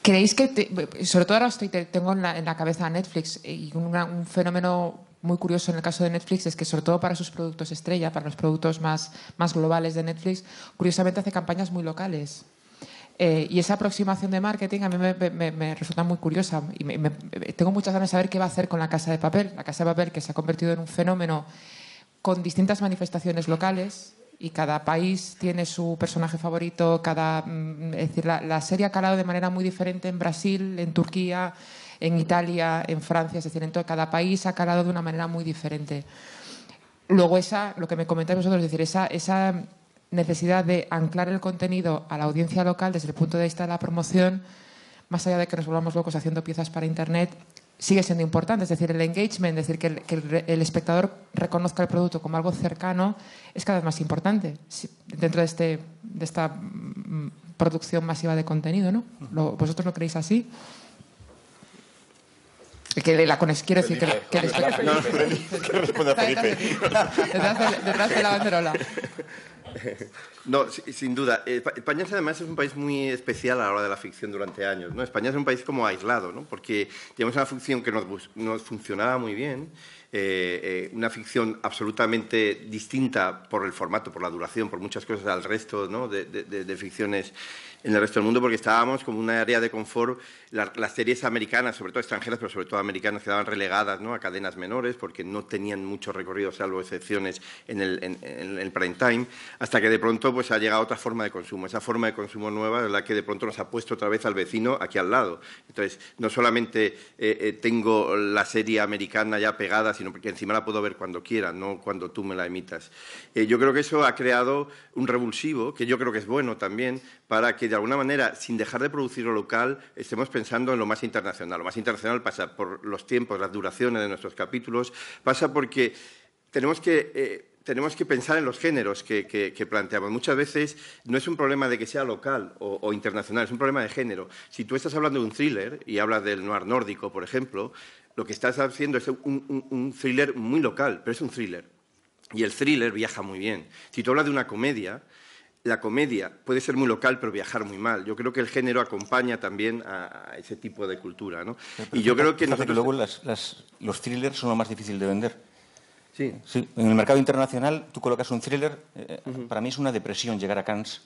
¿Creéis que, sobre todo ahora tengo en la cabeza Netflix y un fenómeno muy curioso en el caso de Netflix es que, sobre todo para sus productos estrella, para los productos más globales de Netflix, curiosamente hace campañas muy locales. Y esa aproximación de marketing a mí me resulta muy curiosa y tengo muchas ganas de saber qué va a hacer con La Casa de Papel. La Casa de Papel, que se ha convertido en un fenómeno con distintas manifestaciones locales, y cada país tiene su personaje favorito. Es decir, la serie ha calado de manera muy diferente en Brasil, en Turquía, en Italia, en Francia. Es decir, en cada país ha calado de una manera muy diferente. Luego lo que me comentáis vosotros, es decir, esa necesidad de anclar el contenido a la audiencia local desde el punto de vista de la promoción, más allá de que nos volvamos locos haciendo piezas para Internet, sigue siendo importante. Es decir, el engagement, es decir, que el espectador reconozca el producto como algo cercano, es cada vez más importante dentro de esta producción masiva de contenido, ¿no? ¿Vosotros lo creéis así? Quiero decir que el espectador... Detrás de la banderola. No, sin duda. España además es un país muy especial a la hora de la ficción durante años, ¿no? España es un país como aislado, ¿no? Porque tenemos una ficción que nos funcionaba muy bien, una ficción absolutamente distinta por el formato, por la duración, por muchas cosas al resto, ¿no? de ficciones en el resto del mundo, porque estábamos como una área de confort. Las series americanas, sobre todo extranjeras, pero sobre todo americanas, quedaban relegadas, ¿no? a cadenas menores porque no tenían mucho recorrido, salvo excepciones en el prime time, hasta que de pronto pues, ha llegado otra forma de consumo. Esa forma de consumo nueva es la que de pronto nos ha puesto otra vez al vecino aquí al lado. Entonces, no solamente tengo la serie americana ya pegada, sino porque encima la puedo ver cuando quiera, no cuando tú me la emitas. Yo creo que eso ha creado un revulsivo, que yo creo que es bueno también, para que de alguna manera, sin dejar de producir lo local, estemos pensando en lo más internacional. Lo más internacional pasa por los tiempos, las duraciones de nuestros capítulos, pasa porque tenemos que pensar en los géneros que planteamos. Muchas veces no es un problema de que sea local o internacional, es un problema de género. Si tú estás hablando de un thriller y hablas del noir nórdico, por ejemplo, lo que estás haciendo es un thriller muy local, pero es un thriller. Y el thriller viaja muy bien. Si tú hablas de una comedia, la comedia puede ser muy local, pero viajar muy mal. Yo creo que el género acompaña también a ese tipo de cultura, ¿no? Y yo creo que nosotros... luego los thrillers son lo más difícil de vender. Sí. Sí. En el mercado internacional, tú colocas un thriller, para mí es una depresión llegar a Cannes,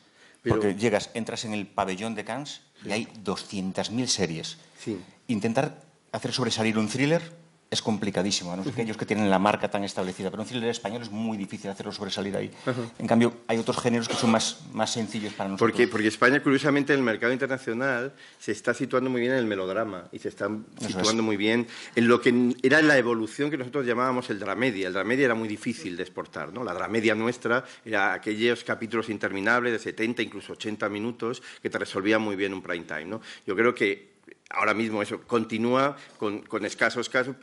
porque entras en el pabellón de Cannes y hay 200.000 series. Sí. Intentar hacer sobresalir un thriller es complicadísimo, a no ser que aquellos que tienen la marca tan establecida, pero un thriller español es muy difícil hacerlo sobresalir ahí. En cambio, hay otros géneros que son más sencillos para nosotros. Porque España, curiosamente, en el mercado internacional se está situando muy bien en el melodrama y se está situando muy bien en lo que era la evolución que nosotros llamábamos el dramedia. El dramedia era muy difícil de exportar, ¿no? La dramedia nuestra era aquellos capítulos interminables de 70, incluso 80 minutos que te resolvían muy bien un prime time, ¿no? Yo creo que ahora mismo eso continúa con escasos casos,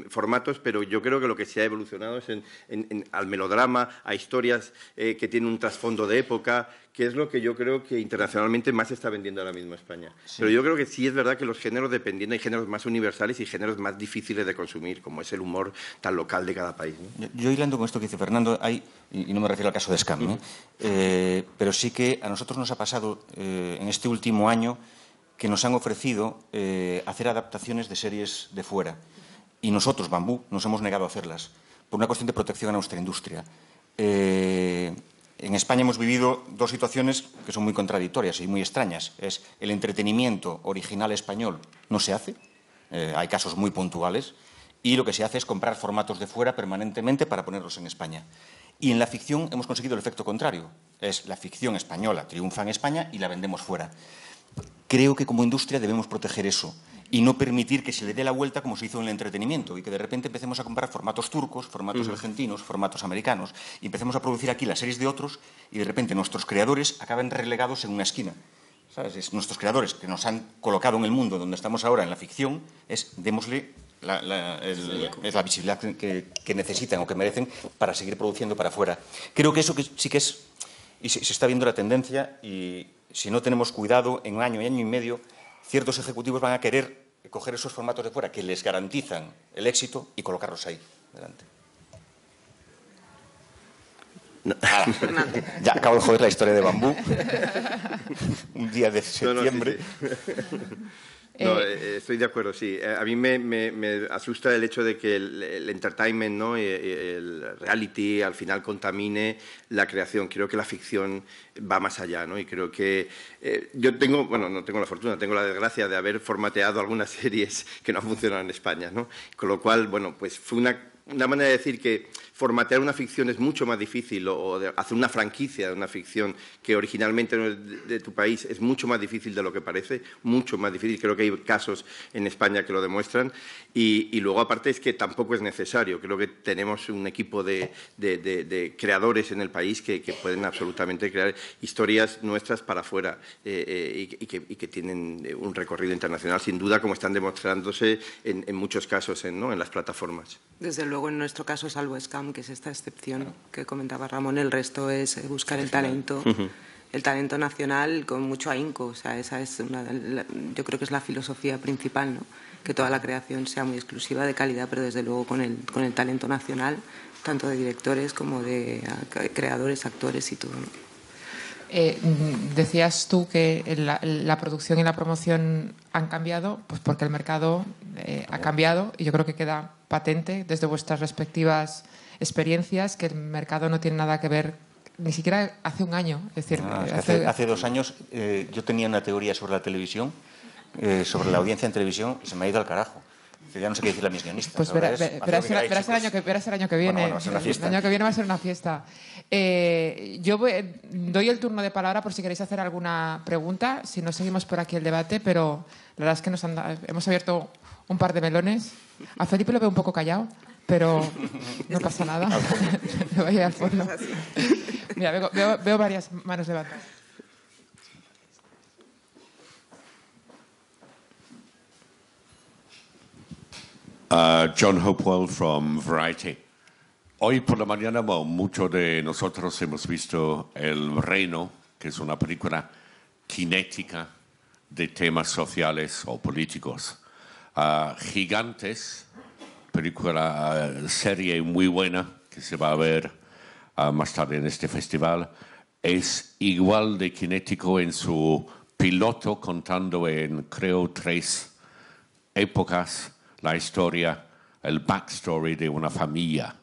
formatos, pero yo creo que lo que se ha evolucionado es al melodrama, a historias que tienen un trasfondo de época, que es lo que yo creo que internacionalmente más se está vendiendo ahora mismo en España. Sí. Pero yo creo que sí es verdad que los géneros, dependiendo, hay géneros más universales y géneros más difíciles de consumir, como es el humor tan local de cada país, ¿no? Yo hilando con esto que dice Fernando, y no me refiero al caso de Scam, pero sí que a nosotros nos ha pasado en este último año que nos han ofrecido hacer adaptaciones de series de fuera. Y nosotros, Bambú, nos hemos negado a hacerlas por una cuestión de protección a nuestra industria. En España hemos vivido dos situaciones que son muy contradictorias y muy extrañas. Es el entretenimiento original español no se hace, hay casos muy puntuales, y lo que se hace es comprar formatos de fuera permanentemente para ponerlos en España. Y en la ficción hemos conseguido el efecto contrario. Es la ficción española triunfa en España y la vendemos fuera. Creo que como industria debemos proteger eso y no permitir que se le dé la vuelta como se hizo en el entretenimiento y que de repente empecemos a comprar formatos turcos, formatos argentinos, formatos americanos y empecemos a producir aquí las series de otros y de repente nuestros creadores acaban relegados en una esquina. ¿Sabes? Nuestros creadores que nos han colocado en el mundo donde estamos ahora en la ficción, démosle la visibilidad que necesitan o que merecen para seguir produciendo para afuera. Creo que eso sí que es, y se está viendo la tendencia, y si no tenemos cuidado, en un año y medio, ciertos ejecutivos van a querer coger esos formatos de fuera que les garantizan el éxito y colocarlos ahí, delante. No. Ya acabo de joder la historia de Bambú. Un día de septiembre. No, estoy de acuerdo, sí. A mí me asusta el hecho de que el entertainment, ¿no? y el reality al final contamine la creación. Creo que la ficción va más allá, ¿no? Y creo que yo tengo, bueno, no tengo la fortuna, tengo la desgracia de haber formateado algunas series que no han funcionado en España, ¿no? Con lo cual, bueno, pues fue una manera de decir que formatear una ficción es mucho más difícil, o de hacer una franquicia de una ficción que originalmente no es de tu país es mucho más difícil de lo que parece, mucho más difícil. Creo que hay casos en España que lo demuestran. Y luego, aparte, es que tampoco es necesario. Creo que tenemos un equipo de creadores en el país que pueden absolutamente crear historias nuestras para afuera y que tienen un recorrido internacional, sin duda, como están demostrándose en muchos casos en las plataformas. Desde luego, en nuestro caso, salvo Scam, que es esta excepción que comentaba Ramón, el resto es buscar el talento. El talento nacional con mucho ahínco. O sea, esa es yo creo que es la filosofía principal, ¿no? Que toda la creación sea muy exclusiva, de calidad, pero desde luego con el talento nacional, tanto de directores como de creadores, actores y todo, ¿no? Decías tú que la producción y la promoción han cambiado, pues porque el mercado ha cambiado, y yo creo que queda patente desde vuestras respectivas experiencias que el mercado no tiene nada que ver, ni siquiera hace un año. Es decir, hace 2 años yo tenía una teoría sobre la televisión, sobre la audiencia en televisión, y se me ha ido al carajo. Ya no sé qué decirle a mis guionistas. Pues verás el año que viene. Bueno, va a ser una fiesta. El año que viene va a ser una fiesta. Yo doy el turno de palabra por si queréis hacer alguna pregunta. Si no, seguimos por aquí el debate, pero la verdad es que hemos abierto un par de melones. A Felipe lo veo un poco callado, pero no pasa nada. Me voy a ir al fondo. Mira, veo varias manos levantadas. John Hopewell from Variety. Hoy por la mañana, bueno, muchos de nosotros hemos visto El Reino, que es una película cinética de temas sociales o políticos. Gigantes, película, serie muy buena, que se va a ver más tarde en este festival, es igual de cinético en su piloto, contando en, creo, 3 épocas la historia, el backstory de una familia.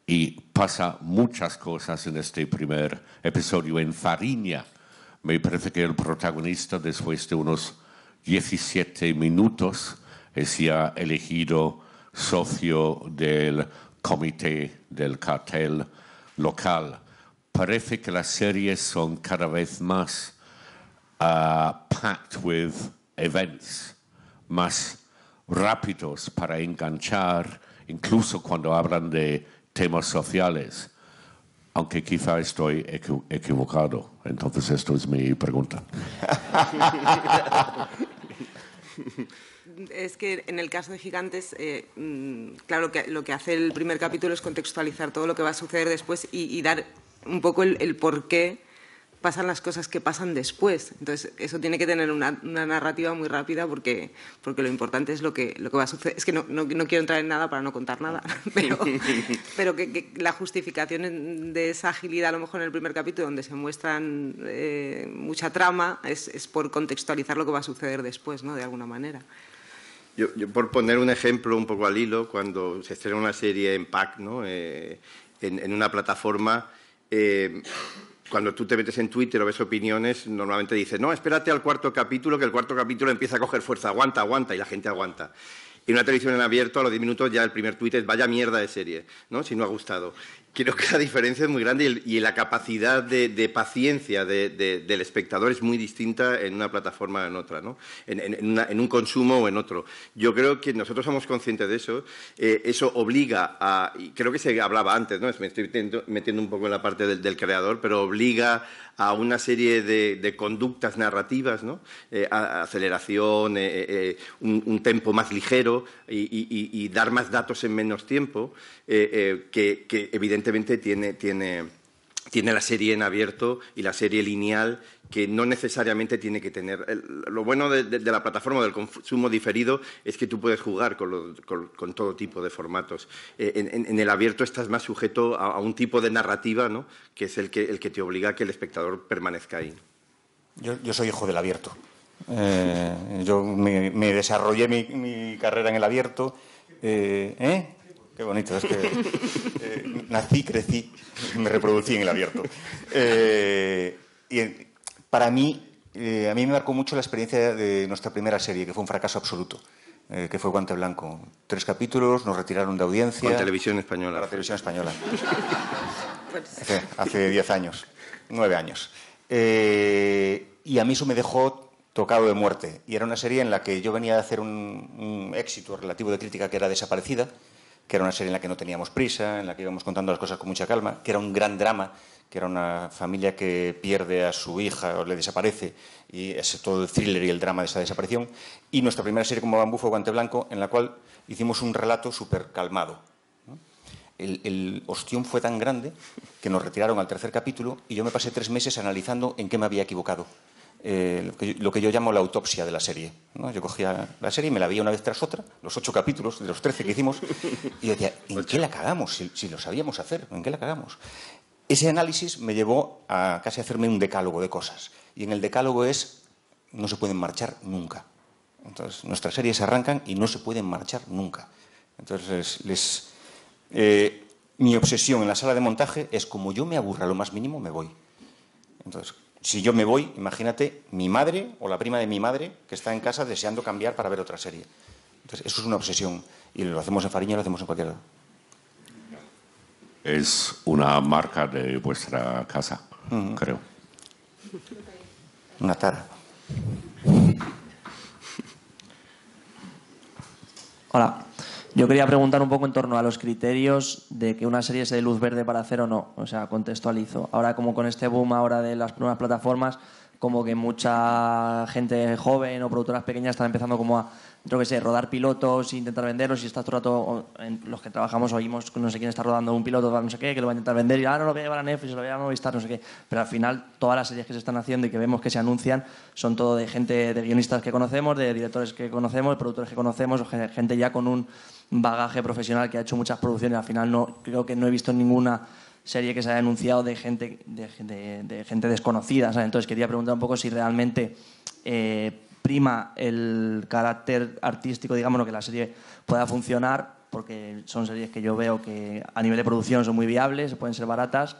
Y pasa muchas cosas en este primer episodio. En Fariña, me parece que el protagonista, después de unos 17 minutos, es ya elegido socio del comité del cartel local. Parece que las series son cada vez más packed with events, más rápidos para enganchar, incluso cuando hablan de temas sociales, aunque quizá estoy equivocado. Entonces, esto es mi pregunta. Es que en el caso de Gigantes, claro que lo que hace el primer capítulo es contextualizar todo lo que va a suceder después y dar un poco el por qué pasan las cosas que pasan después. Entonces, eso tiene que tener una narrativa muy rápida porque lo importante es lo que va a suceder. Es que no quiero entrar en nada para no contar nada, pero que la justificación de esa agilidad, a lo mejor en el primer capítulo, donde se muestran mucha trama, es por contextualizar lo que va a suceder después, ¿no? De alguna manera. Yo por poner un ejemplo un poco al hilo, cuando se estrena una serie en pack, ¿no? En una plataforma, cuando tú te metes en Twitter o ves opiniones, normalmente dices, no, espérate al 4.º capítulo, que el 4.º capítulo empieza a coger fuerza, aguanta, y la gente aguanta. En una televisión en abierto, a los 10 minutos ya el primer tuit es vaya mierda de serie, ¿no? Si no ha gustado. Creo que la diferencia es muy grande y la capacidad de paciencia del espectador es muy distinta en una plataforma o en otra, ¿no? En un consumo o en otro. Yo creo que nosotros somos conscientes de eso. Eso obliga a, y creo que se hablaba antes, ¿no? Me estoy metiendo un poco en la parte del creador, pero obliga a una serie de conductas narrativas, ¿no? Aceleración, un tempo más ligero y dar más datos en menos tiempo, que evidentemente tiene la serie en abierto y la serie lineal, que no necesariamente tiene que tener. Lo bueno de la plataforma del consumo diferido es que tú puedes jugar con todo tipo de formatos. En el abierto estás más sujeto a un tipo de narrativa, ¿no? Que es el que te obliga a que el espectador permanezca ahí. Yo soy hijo del abierto. Yo me desarrollé mi carrera en el abierto. Qué bonito, es que nací, crecí, me reproducí en el abierto. Para mí, a mí me marcó mucho la experiencia de nuestra primera serie, que fue un fracaso absoluto, que fue Guante Blanco. 3 capítulos, nos retiraron de audiencia. Con Televisión Española. La Televisión Española. Hace 10 años, 9 años. Y a mí eso me dejó tocado de muerte. Y era una serie en la que yo venía de hacer un éxito relativo de crítica que era Desaparecida, que era una serie en la que no teníamos prisa, en la que íbamos contando las cosas con mucha calma, que era un gran drama, que era una familia que pierde a su hija o le desaparece, y es todo el thriller y el drama de esa desaparición. Y nuestra primera serie como Bambú fue Guante Blanco, en la cual hicimos un relato súper calmado. El ostión fue tan grande que nos retiraron al 3er capítulo y yo me pasé 3 meses analizando en qué me había equivocado. Lo que yo llamo la autopsia de la serie, ¿no? Yo cogía la serie y me la veía una vez tras otra, los 8 capítulos de los 13 que hicimos, y yo decía, ¿en qué la cagamos? Si lo sabíamos hacer, ¿en qué la cagamos? Ese análisis me llevó a casi hacerme un decálogo de cosas. Y en el decálogo no se pueden marchar nunca. Entonces, nuestras series arrancan y no se pueden marchar nunca. Entonces, mi obsesión en la sala de montaje es, como yo me aburra lo más mínimo, me voy. Entonces, si yo me voy, imagínate mi madre o la prima de mi madre que está en casa deseando cambiar para ver otra serie. Entonces, eso es una obsesión. Y lo hacemos en Fariña, lo hacemos en cualquier lado. Es una marca de vuestra casa, creo. Una tara. Hola. Yo quería preguntar un poco en torno a los criterios de que una serie se dé luz verde para hacer o no. O sea, contextualizo. Ahora, como con este boom ahora de las nuevas plataformas, como que mucha gente joven o productoras pequeñas están empezando como a, yo qué sé, rodar pilotos e intentar venderlos, y estás todo el rato, los que trabajamos oímos no sé quién está rodando un piloto, no sé qué, que lo va a intentar vender y no lo voy a llevar a Netflix, lo voy a llevar a Movistar, no sé qué. Pero al final todas las series que se están haciendo y que vemos que se anuncian son todo de gente, de guionistas que conocemos, de directores que conocemos, de productores que conocemos, o gente ya con un bagaje profesional que ha hecho muchas producciones. Al final creo que no he visto ninguna serie que se haya anunciado de gente desconocida, ¿sabes? Entonces quería preguntar un poco si realmente prima el carácter artístico, digamos, que la serie pueda funcionar, porque son series que yo veo que a nivel de producción son muy viables, pueden ser baratas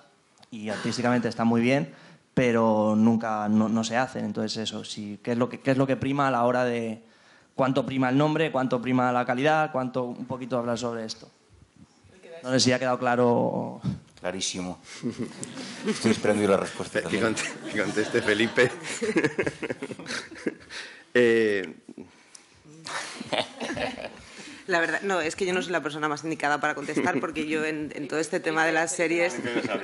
y artísticamente están muy bien, pero nunca no se hacen. Entonces eso, sí, ¿qué es lo que prima a la hora de cuánto prima el nombre, cuánto prima la calidad, un poquito hablar sobre esto? No sé si ha quedado claro. Clarísimo. Estoy esperando yo la respuesta. Que conteste Felipe. La verdad, no, es que yo no soy la persona más indicada para contestar, porque yo en todo este tema de las series,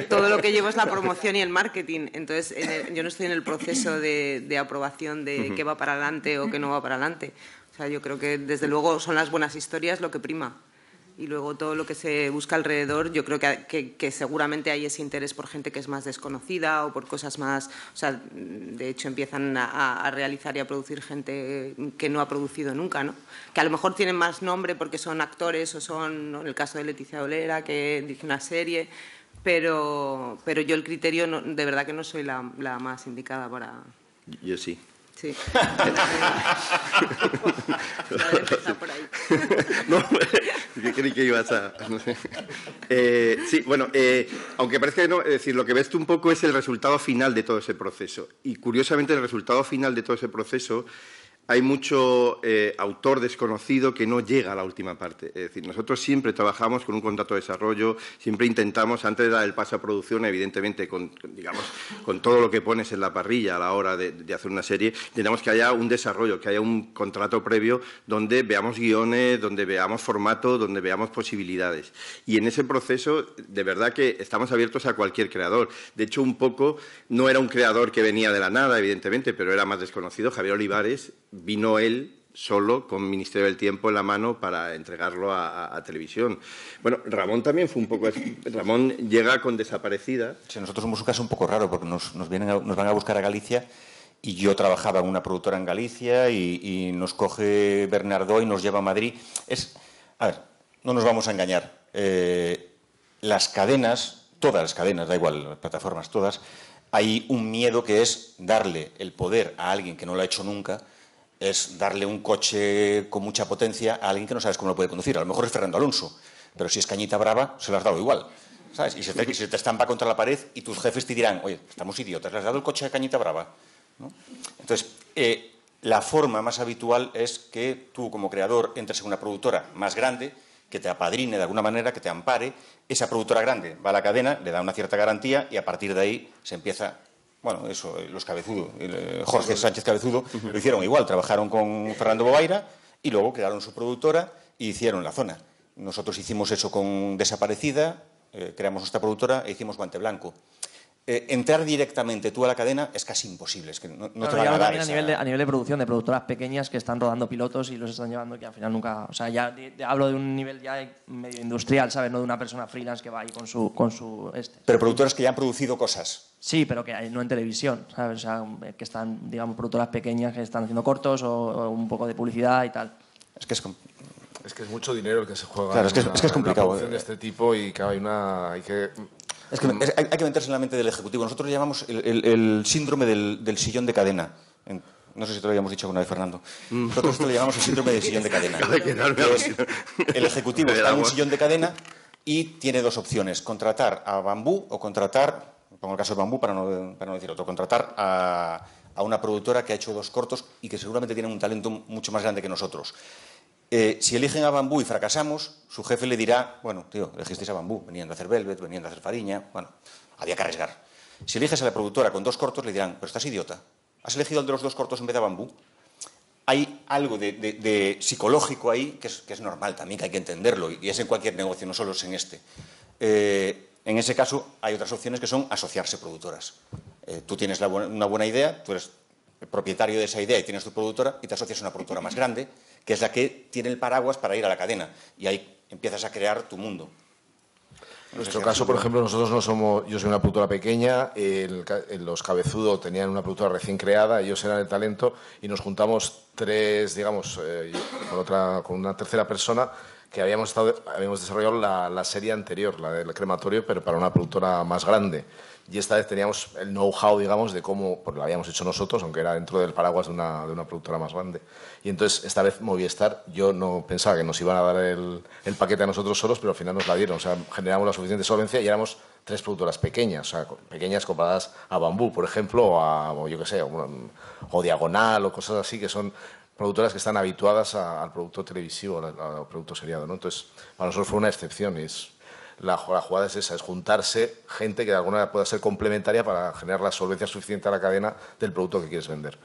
todo lo que llevo es la promoción y el marketing. Entonces, yo no estoy en el proceso de aprobación de qué va para adelante o qué no va para adelante. O sea, yo creo que, desde luego, son las buenas historias lo que prima. Y luego todo lo que se busca alrededor, yo creo que seguramente hay ese interés por gente que es más desconocida o por cosas más... O sea, de hecho empiezan a realizar y a producir gente que no ha producido nunca, ¿no? Que a lo mejor tienen más nombre porque son actores o son, ¿no?, en el caso de Leticia Dolera, que dirige una serie, pero yo el criterio, de verdad que no soy la más indicada para... Yo sí. Sí. Por ahí. No, yo creí que ibas a... No sé. Sí, bueno, aunque parezca que no, es decir, lo que ves tú un poco es el resultado final de todo ese proceso. Y curiosamente, el resultado final de todo ese proceso, hay mucho autor desconocido que no llega a la última parte. Es decir, nosotros siempre trabajamos con un contrato de desarrollo, siempre intentamos, antes de dar el paso a producción, evidentemente, con todo lo que pones en la parrilla a la hora de hacer una serie, intentamos que haya un desarrollo, que haya un contrato previo donde veamos guiones, donde veamos formato, donde veamos posibilidades. Y en ese proceso, de verdad que estamos abiertos a cualquier creador. De hecho, un poco, no era un creador que venía de la nada, evidentemente, pero era más desconocido. Javier Olivares vino él solo con Ministerio del Tiempo en la mano para entregarlo a televisión. Bueno, Ramón también fue un poco... Ramón llega con Desaparecida. Sí, nosotros somos un caso un poco raro porque nos van a buscar a Galicia, y yo trabajaba en una productora en Galicia y nos coge Bernardo y nos lleva a Madrid. A ver, no nos vamos a engañar. Las cadenas, todas las cadenas, da igual, las plataformas todas, hay un miedo que es darle el poder a alguien que no lo ha hecho nunca, es darle un coche con mucha potencia a alguien que no sabes cómo lo puede conducir. A lo mejor es Fernando Alonso, pero si es Cañita Brava, se lo has dado igual, ¿sabes? Y se te estampa contra la pared y tus jefes te dirán, oye, estamos idiotas, ¿le has dado el coche a Cañita Brava? ¿No? Entonces, la forma más habitual es que tú, como creador, entres en una productora más grande, que te apadrine de alguna manera, que te ampare. Esa productora grande va a la cadena, le da una cierta garantía y a partir de ahí se empieza... Bueno, eso, los Cabezudo, Jorge Sánchez Cabezudo, lo hicieron igual, trabajaron con Fernando Bovaira y luego crearon su productora y hicieron La Zona. Nosotros hicimos eso con Desaparecida, creamos nuestra productora e hicimos Guante Blanco. Entrar directamente tú a la cadena es casi imposible, es que no te van a dar esa... a nivel de producción, de productoras pequeñas que están rodando pilotos y los están llevando que al final nunca... O sea, ya hablo de un nivel ya medio industrial, ¿sabes? No de una persona freelance que va ahí con su Pero productoras que ya han producido cosas. Sí, pero que no en televisión, ¿sabes? O sea, que están, digamos, productoras pequeñas que están haciendo cortos o un poco de publicidad y tal. Es que es mucho dinero el que se juega. Claro, es que es complicado. Una producción de este tipo y claro, hay que meterse en la mente del ejecutivo. Nosotros le llamamos el síndrome del sillón de cadena. No sé si te lo habíamos dicho alguna vez, Fernando. Nosotros esto le llamamos el síndrome del sillón de cadena. El ejecutivo está en un sillón de cadena y tiene dos opciones: contratar a Bambú o contratar, pongo el caso de Bambú para no decir otro, contratar a una productora que ha hecho 2 cortos y que seguramente tiene un talento mucho más grande que nosotros. Si eligen a Bambú y fracasamos, su jefe le dirá, bueno, tío, elegisteis a Bambú, venían de hacer Velvet, venían de hacer Fariña, bueno, había que arriesgar. Si eliges a la productora con 2 cortos, le dirán, pero estás idiota, ¿has elegido el de los 2 cortos en vez de Bambú? Hay algo de psicológico ahí que es normal también, que hay que entenderlo, y es en cualquier negocio, no solo es en este. En ese caso, hay otras opciones que son asociarse productoras. Tú tienes una buena idea, tú eres el propietario de esa idea y tienes tu productora y te asocias a una productora más grande, que es la que tiene el paraguas para ir a la cadena. Y ahí empiezas a crear tu mundo. En nuestro caso, por ejemplo, nosotros no somos... Yo soy una productora pequeña, los Cabezudo tenían una productora recién creada, ellos eran el talento y nos juntamos 3, digamos, con una tercera persona que habíamos desarrollado la serie anterior, la del crematorio, pero para una productora más grande. Y esta vez teníamos el know-how, digamos, de cómo, pues lo habíamos hecho nosotros, aunque era dentro del paraguas de una productora más grande. Y entonces, esta vez Movistar, yo no pensaba que nos iban a dar el paquete a nosotros solos, pero al final nos la dieron. O sea, generamos la suficiente solvencia y éramos 3 productoras pequeñas, o sea, pequeñas comparadas a Bambú, por ejemplo, o yo qué sé, o Diagonal, o cosas así, que son productoras que están habituadas al producto televisivo, al producto seriado, ¿no? Entonces, para nosotros fue una excepción y la jugada es esa, es juntarse gente que de alguna manera pueda ser complementaria para generar la solvencia suficiente a la cadena del producto que quieres vender.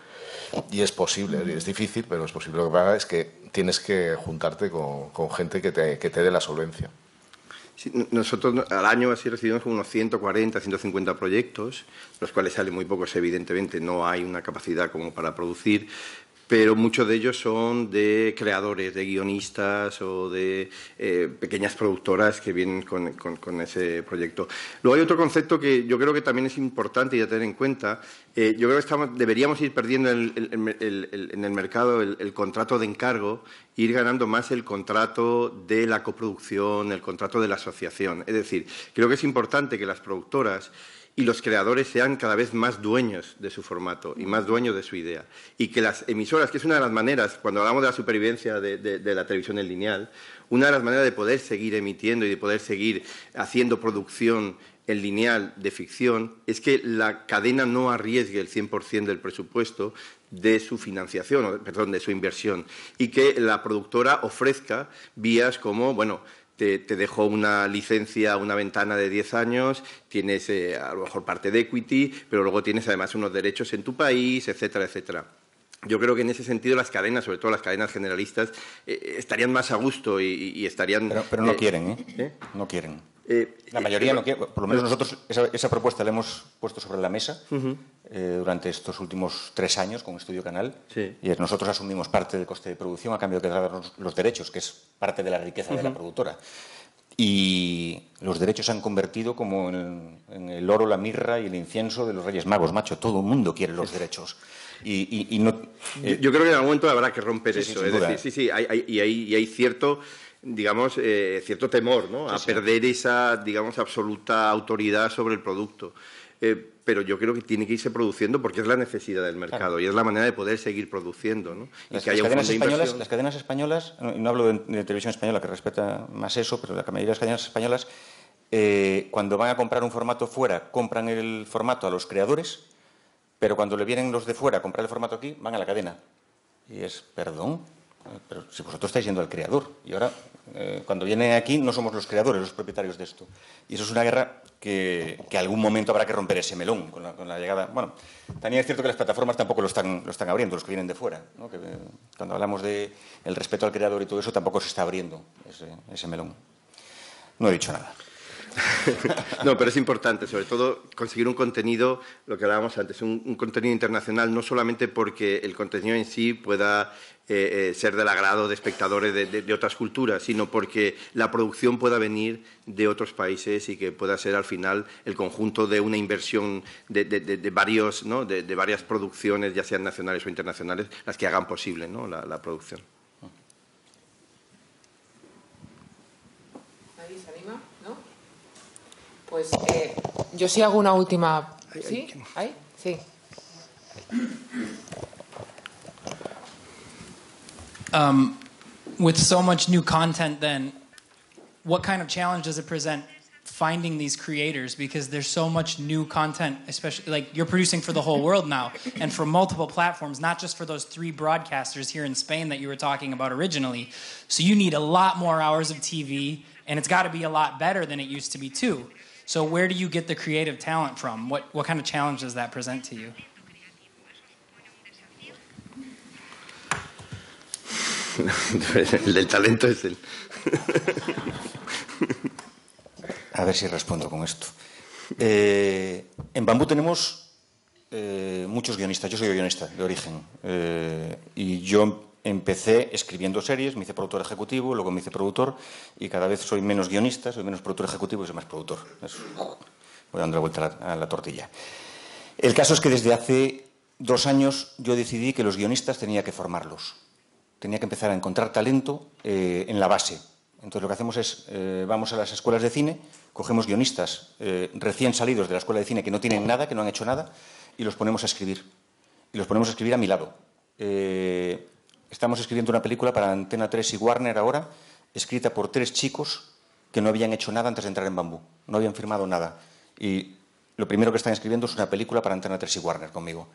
Y es posible, es difícil, pero es posible. Lo que pasa es que tienes que juntarte con gente que te dé la solvencia. Sí, nosotros al año así recibimos unos 140, 150 proyectos, los cuales salen muy pocos, evidentemente no hay una capacidad como para producir, pero muchos de ellos son de creadores, de guionistas o de pequeñas productoras que vienen con ese proyecto. Luego hay otro concepto que yo creo que también es importante y a tener en cuenta. Yo creo que deberíamos ir perdiendo en el mercado el contrato de encargo e ir ganando más el contrato de la coproducción, el contrato de la asociación. Es decir, creo que es importante que las productoras y los creadores sean cada vez más dueños de su formato y más dueños de su idea. Y que las emisoras, que es una de las maneras, cuando hablamos de la supervivencia de la televisión en lineal, una de las maneras de poder seguir emitiendo y de poder seguir haciendo producción en lineal de ficción, es que la cadena no arriesgue el 100% del presupuesto de su financiación, perdón, de su inversión, y que la productora ofrezca vías como, bueno, te dejo una licencia, una ventana de 10 años, tienes a lo mejor parte de equity, pero luego tienes además unos derechos en tu país, etcétera, etcétera. Yo creo que en ese sentido las cadenas, sobre todo las cadenas generalistas, estarían más a gusto y estarían... Pero no quieren, ¿eh? No quieren. La mayoría no quiere, por lo menos nosotros esa propuesta la hemos puesto sobre la mesa durante estos últimos 3 años con Estudio Canal, sí. Y nosotros asumimos parte del coste de producción a cambio de darnos los derechos, que es parte de la riqueza de la productora. Y los derechos se han convertido como en el oro, la mirra y el incienso de los Reyes Magos, macho. Todo el mundo quiere los derechos. Y no, yo creo que en algún momento habrá que romper eso. Es decir, hay cierto... digamos, cierto temor, ¿no? A perder esa, digamos, absoluta autoridad sobre el producto. pero yo creo que tiene que irse produciendo porque es la necesidad del mercado y es la manera de poder seguir produciendo, ¿no? Las cadenas españolas, no hablo de televisión española, que respeta más eso, pero la mayoría de las cadenas españolas, cuando van a comprar un formato fuera, compran el formato a los creadores, pero cuando le vienen los de fuera a comprar el formato aquí, van a la cadena. Y es, perdón, pero si vosotros estáis yendo al creador. Y ahora, cuando viene aquí, no somos los creadores, los propietarios de esto. Y eso es una guerra que algún momento habrá que romper ese melón con la llegada. Bueno, también es cierto que las plataformas tampoco lo están abriendo, los que vienen de fuera, ¿no? Que, cuando hablamos del respeto al creador y todo eso, tampoco se está abriendo ese melón. No he dicho nada. No, pero es importante, sobre todo, conseguir un contenido, lo que hablábamos antes, un contenido internacional, no solamente porque el contenido en sí pueda ser del agrado de espectadores de otras culturas, sino porque la producción pueda venir de otros países y que pueda ser al final el conjunto de una inversión de varios, ¿no? de varias producciones, ya sean nacionales o internacionales, las que hagan posible, ¿no? la producción. ¿Nadie se anima? ¿No? Pues yo sí hago una última... ¿Sí? ¿Ahí? Sí. With so much new content then, what kind of challenge does it present finding these creators? Because there's so much new content, especially like you're producing for the whole world now and for multiple platforms, not just for those 3 broadcasters here in Spain that you were talking about originally. So you need a lot more hours of TV and it's got to be a lot better than it used to be too. So where do you get the creative talent from? What kind of challenge does that present to you? El del talento es él. A ver si respondo con esto. En Bambú tenemos muchos guionistas. Yo soy guionista de origen. Y yo empecé escribiendo series, me hice productor ejecutivo, luego me hice productor y cada vez soy menos guionista, soy menos productor ejecutivo y soy más productor. Voy dando la vuelta a la tortilla. El caso es que desde hace 2 años yo decidí que los guionistas tenía que formarlos. Tenía que empezar a encontrar talento en la base. Entonces lo que hacemos es, vamos a las escuelas de cine, cogemos guionistas recién salidos de la escuela de cine que no tienen nada, que no han hecho nada, y los ponemos a escribir. Y los ponemos a escribir a mi lado. Estamos escribiendo una película para Antena 3 y Warner ahora, escrita por 3 chicos que no habían hecho nada antes de entrar en Bambú. No habían firmado nada. Y lo primero que están escribiendo es una película para Antena 3 y Warner conmigo.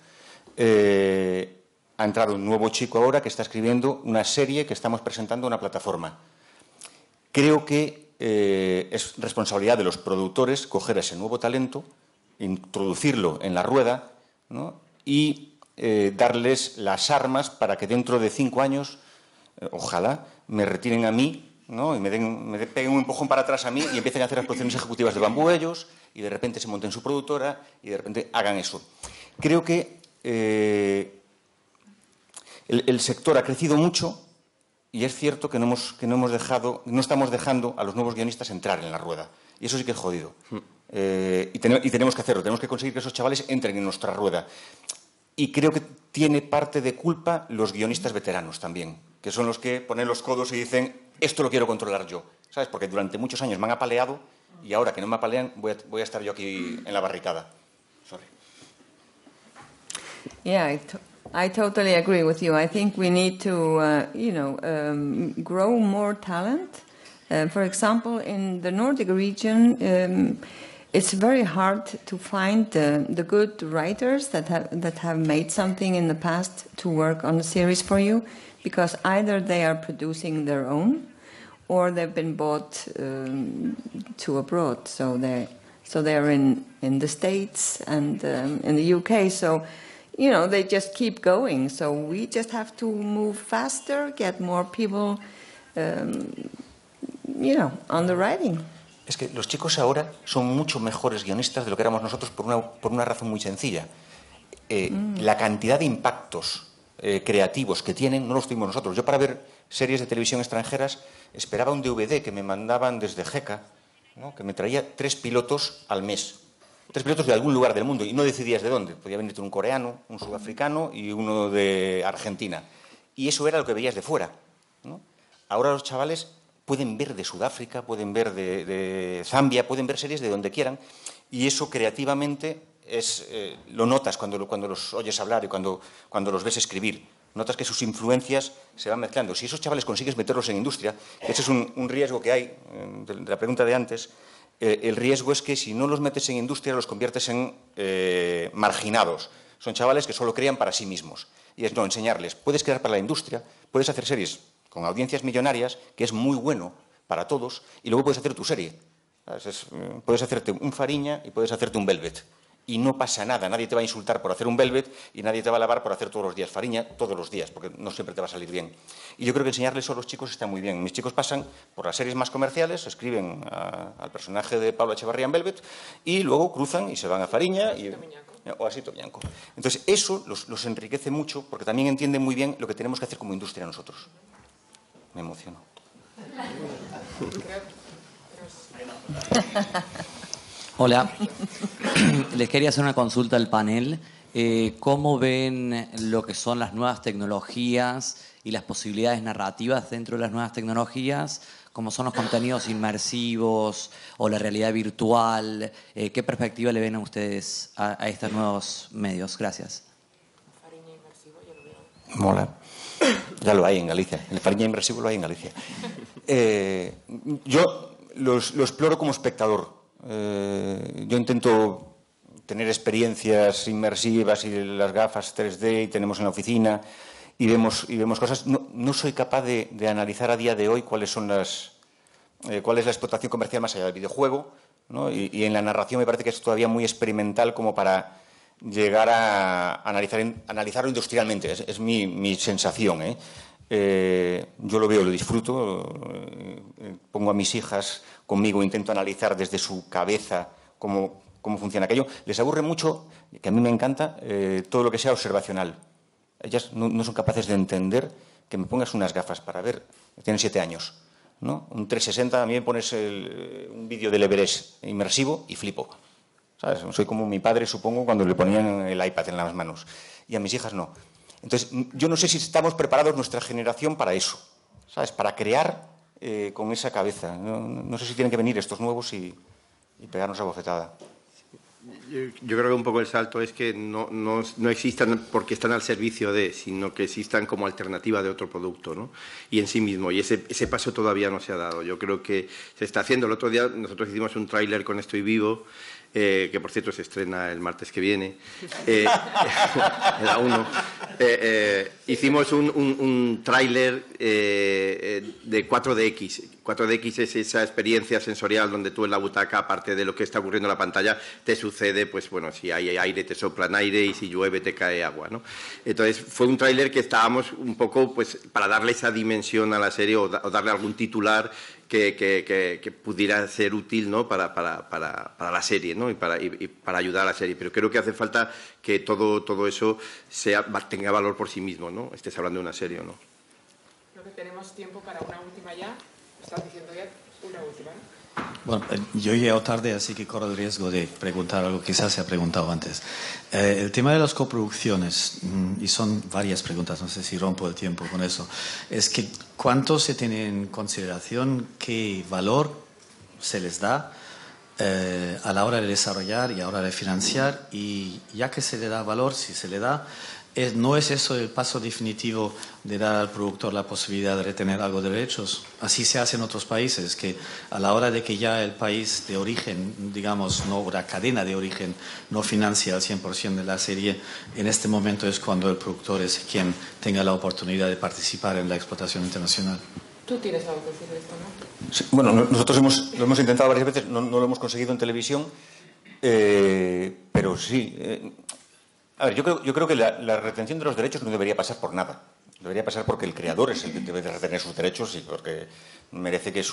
Ha entrado un nuevo chico ahora que está escribiendo una serie que estamos presentando en una plataforma. Creo que es responsabilidad de los productores coger ese nuevo talento, introducirlo en la rueda, ¿no? Y darles las armas para que dentro de 5 años, ojalá, me retiren a mí, ¿no? Y me peguen un empujón para atrás a mí y empiecen a hacer las producciones ejecutivas de Bambú ellos y de repente se monten su productora y de repente hagan eso. Creo que el sector ha crecido mucho y es cierto que no estamos dejando a los nuevos guionistas entrar en la rueda. Y eso sí que es jodido. Y tenemos que hacerlo, tenemos que conseguir que esos chavales entren en nuestra rueda. Y creo que tiene parte de culpa los guionistas veteranos también, que son los que ponen los codos y dicen, esto lo quiero controlar yo. ¿Sabes? Porque durante muchos años me han apaleado y ahora que no me apalean voy a estar yo aquí en la barricada. Sorry. Yeah, I totally agree with you. I think we need to, grow more talent. For example, in the Nordic region, it's very hard to find the good writers that have made something in the past to work on a series for you, because either they are producing their own, or they've been bought to abroad. So they're in the States and in the UK. So. They just keep going. So we just have to move faster, get more people, on the writing. Es que los chicos ahora son mucho mejores guionistas de lo que éramos nosotros por una razón muy sencilla. La cantidad de impactos creativos que tienen no los tuvimos nosotros. Yo para ver series de televisión extranjeras esperaba un DVD que me mandaban desde GECA, ¿no? Que me traía 3 pilotos al mes. 3 pilotos de algún lugar del mundo y no decidías de dónde. Podía venirte un coreano, un sudafricano y uno de Argentina. Y eso era lo que veías de fuera, ¿no? Ahora los chavales pueden ver de Sudáfrica, pueden ver de Zambia, pueden ver series de donde quieran y eso creativamente lo notas cuando los oyes hablar y cuando los ves escribir. Notas que sus influencias se van mezclando. Si esos chavales consigues meterlos en industria, ese es un riesgo que hay, de la pregunta de antes, el riesgo es que si no los metes en industria los conviertes en marginados. Son chavales que solo crean para sí mismos. Y es no, enseñarles, puedes crear para la industria, puedes hacer series con audiencias millonarias, que es muy bueno para todos, y luego puedes hacer tu serie. Puedes hacerte un Fariña y puedes hacerte un Velvet. Y no pasa nada, nadie te va a insultar por hacer un Velvet y nadie te va a alabar por hacer todos los días Fariña, todos los días, porque no siempre te va a salir bien. Y yo creo que enseñarles eso a los chicos está muy bien. Mis chicos pasan por las series más comerciales, escriben al personaje de Pablo Echevarría en Velvet y luego cruzan y se van a Fariña o así Tomiñanco. Entonces eso los enriquece mucho porque también entienden muy bien lo que tenemos que hacer como industria nosotros. Me emociono. Hola, les quería hacer una consulta al panel. ¿Cómo ven lo que son las nuevas tecnologías y las posibilidades narrativas dentro de las nuevas tecnologías? ¿Cómo son los contenidos inmersivos o la realidad virtual? ¿Qué perspectiva le ven a ustedes a estos nuevos medios? Gracias. Mola. Ya lo hay en Galicia. El Fariña inmersivo lo hay en Galicia. Yo lo exploro como espectador. Yo intento tener experiencias inmersivas y las gafas 3D y tenemos en la oficina y vemos cosas. No soy capaz de analizar a día de hoy cuál es la explotación comercial más allá del videojuego, ¿no? Y en la narración me parece que es todavía muy experimental como para llegar a analizarlo industrialmente. Es mi sensación, yo lo veo, lo disfruto, pongo a mis hijas conmigo, intento analizar desde su cabeza cómo funciona aquello. Les aburre mucho, que a mí me encanta, todo lo que sea observacional. Ellas no son capaces de entender que me pongas unas gafas para ver, tienen 7 años, ¿no? Un 360, a mí me pones un vídeo del Everest inmersivo y flipo. ¿Sabes? Soy como mi padre, supongo, cuando le ponían el iPad en las manos. Y a mis hijas no. Entonces, yo no sé si estamos preparados nuestra generación para eso, ¿sabes? Para crear con esa cabeza. No sé si tienen que venir estos nuevos y pegarnos a bofetada. Yo creo que un poco el salto es que no existan porque están al servicio de, sino que existan como alternativa de otro producto, ¿no? Y en sí mismo. Y ese paso todavía no se ha dado. Yo creo que se está haciendo. El otro día nosotros hicimos un tráiler con Estoy Vivo, que por cierto se estrena el martes que viene, era uno. Hicimos un tráiler de 4DX. 4DX es esa experiencia sensorial donde tú en la butaca, aparte de lo que está ocurriendo en la pantalla, te sucede, pues bueno, si hay aire te soplan aire y si llueve te cae agua, ¿no? Entonces fue un tráiler que estábamos un poco pues para darle esa dimensión a la serie o darle algún titular que pudiera ser útil, ¿no? para la serie, ¿no? y para ayudar a la serie. Pero creo que hace falta que todo eso tenga valor por sí mismo, ¿no? Estés hablando de una serie o no. Creo que tenemos tiempo para una última ya. ¿Estás diciendo ya una última, no? Bueno, yo he llegado tarde, así que corro el riesgo de preguntar algo que quizás se ha preguntado antes. El tema de las coproducciones, y son varias preguntas, no sé si rompo el tiempo con eso, es que ¿cuánto se tiene en consideración, qué valor se les da a la hora de desarrollar y a la hora de financiar? Y ya que se le da valor, si se le da, ¿no es eso el paso definitivo de dar al productor la posibilidad de retener algo de derechos? Así se hace en otros países, que a la hora de que ya el país de origen, digamos, no la cadena de origen, no financia al 100% de la serie, en este momento es cuando el productor es quien tenga la oportunidad de participar en la explotación internacional. Tú tienes algo que decir de esto, ¿no? Sí, bueno, nosotros lo hemos intentado varias veces, no lo hemos conseguido en televisión, pero sí. A ver, yo creo que la retención de los derechos no debería pasar por nada. Debería pasar porque el creador es el que debe de retener sus derechos y porque merece que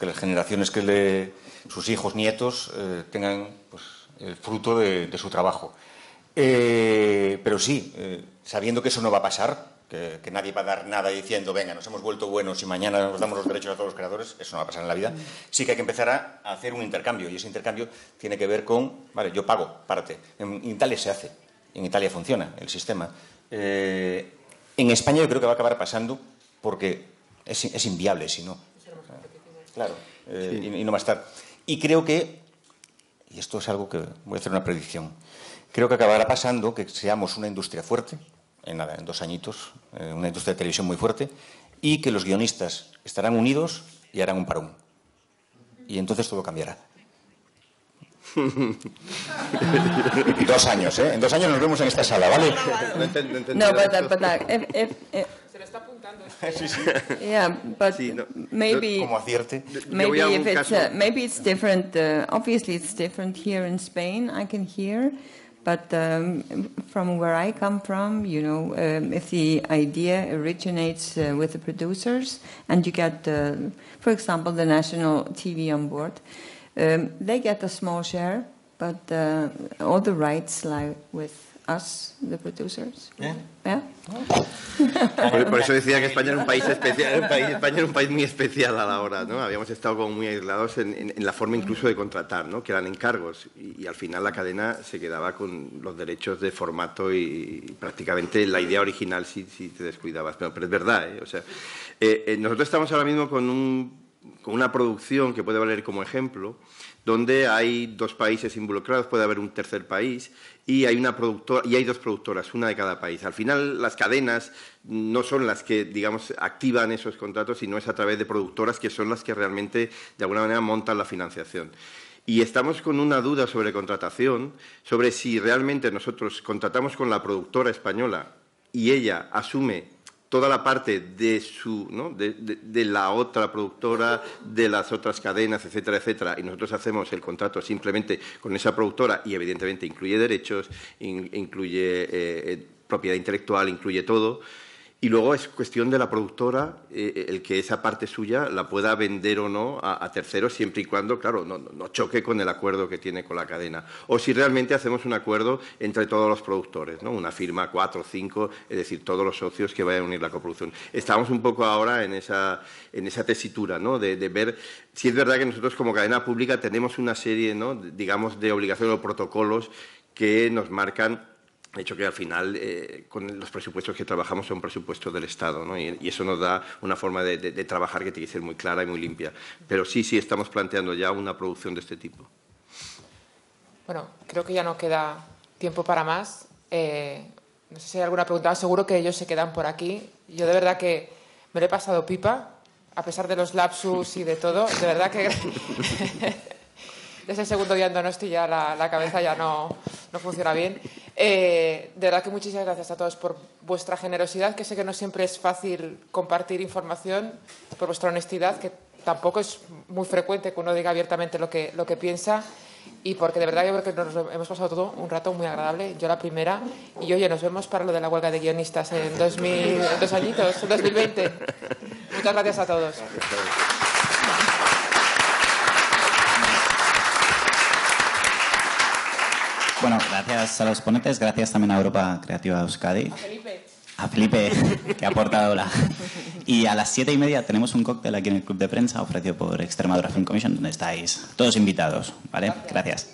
las generaciones sus hijos, nietos, tengan pues, el fruto de su trabajo. Pero sí, sabiendo que eso no va a pasar, que nadie va a dar nada diciendo, venga, nos hemos vuelto buenos y mañana nos damos los derechos a todos los creadores, eso no va a pasar en la vida, sí que hay que empezar a hacer un intercambio y ese intercambio tiene que ver con, vale, yo pago parte. En Italia se hace. En Italia funciona el sistema. En España yo creo que va a acabar pasando porque es inviable si no. Claro, sí. Y no va a estar. Y creo que y esto es algo que voy a hacer una predicción, creo que acabará pasando que seamos una industria fuerte, en 2 añitos, una industria de televisión muy fuerte, y que los guionistas estarán unidos y harán un parón. Y entonces todo cambiará. 2 años, ¿eh? En 2 años nos vemos en esta sala, ¿vale? No, but if Se lo está apuntando. Sí, sí. yeah, but Sí, no. maybe Como acierte. maybe voy a if un it's caso. maybe it's different. Obviously, it's different here in Spain. I can hear, but from where I come from, you know, if the idea originates with the producers, and you get, for example, the national TV on board, they get a small share, but all the rights lie with us, the producers. Yeah. Yeah. Por eso decía que España era un país especial, España era un país muy especial a la hora, ¿no? Habíamos estado como muy aislados en la forma incluso de contratar, ¿no? Que eran encargos y al final la cadena se quedaba con los derechos de formato y prácticamente la idea original si te descuidabas. Pero es verdad, ¿eh? O sea, nosotros estamos ahora mismo con una producción que puede valer como ejemplo, donde hay 2 países involucrados, puede haber un tercer país y hay una productora y hay 2 productoras, una de cada país. Al final las cadenas no son las que, digamos, activan esos contratos, sino es a través de productoras que son las que realmente de alguna manera montan la financiación. Y estamos con una duda sobre contratación, sobre si realmente nosotros contratamos con la productora española y ella asume toda la parte de ¿no? de la otra productora, de las otras cadenas, etcétera, etcétera, y nosotros hacemos el contrato simplemente con esa productora y evidentemente incluye derechos, incluye propiedad intelectual, incluye todo. Y luego es cuestión de la productora el que esa parte suya la pueda vender o no a terceros, siempre y cuando, claro, no choque con el acuerdo que tiene con la cadena. O si realmente hacemos un acuerdo entre todos los productores, ¿no? Una firma 4 o 5, es decir, todos los socios que vayan a unir la coproducción. Estamos un poco ahora en esa tesitura, ¿no? De ver si es verdad que nosotros como cadena pública tenemos una serie, ¿no? digamos, de obligaciones o protocolos que nos marcan. De hecho, que al final, con los presupuestos que trabajamos son presupuestos del Estado, ¿no? Y eso nos da una forma de trabajar que tiene que ser muy clara y muy limpia. Pero sí, estamos planteando ya una producción de este tipo. Bueno, creo que ya no queda tiempo para más. No sé si hay alguna pregunta. Seguro que ellos se quedan por aquí. Yo de verdad que me lo he pasado pipa, a pesar de los lapsus y de todo. De verdad que desde el segundo día en Donosti ya la cabeza ya no funciona bien. De verdad que muchísimas gracias a todos por vuestra generosidad, que sé que no siempre es fácil compartir información, por vuestra honestidad, que tampoco es muy frecuente que uno diga abiertamente lo que piensa, y porque de verdad yo creo que nos hemos pasado todo un rato muy agradable, yo la primera, y oye, nos vemos para lo de la huelga de guionistas en 2 añitos, en 2020. Muchas gracias a todos. Bueno, gracias a los ponentes, gracias también a Europa Creativa Euskadi. A Felipe, que ha aportado Y a las 7:30 tenemos un cóctel aquí en el Club de Prensa ofrecido por Extremadura Film Commission, donde estáis todos invitados, ¿vale? Gracias.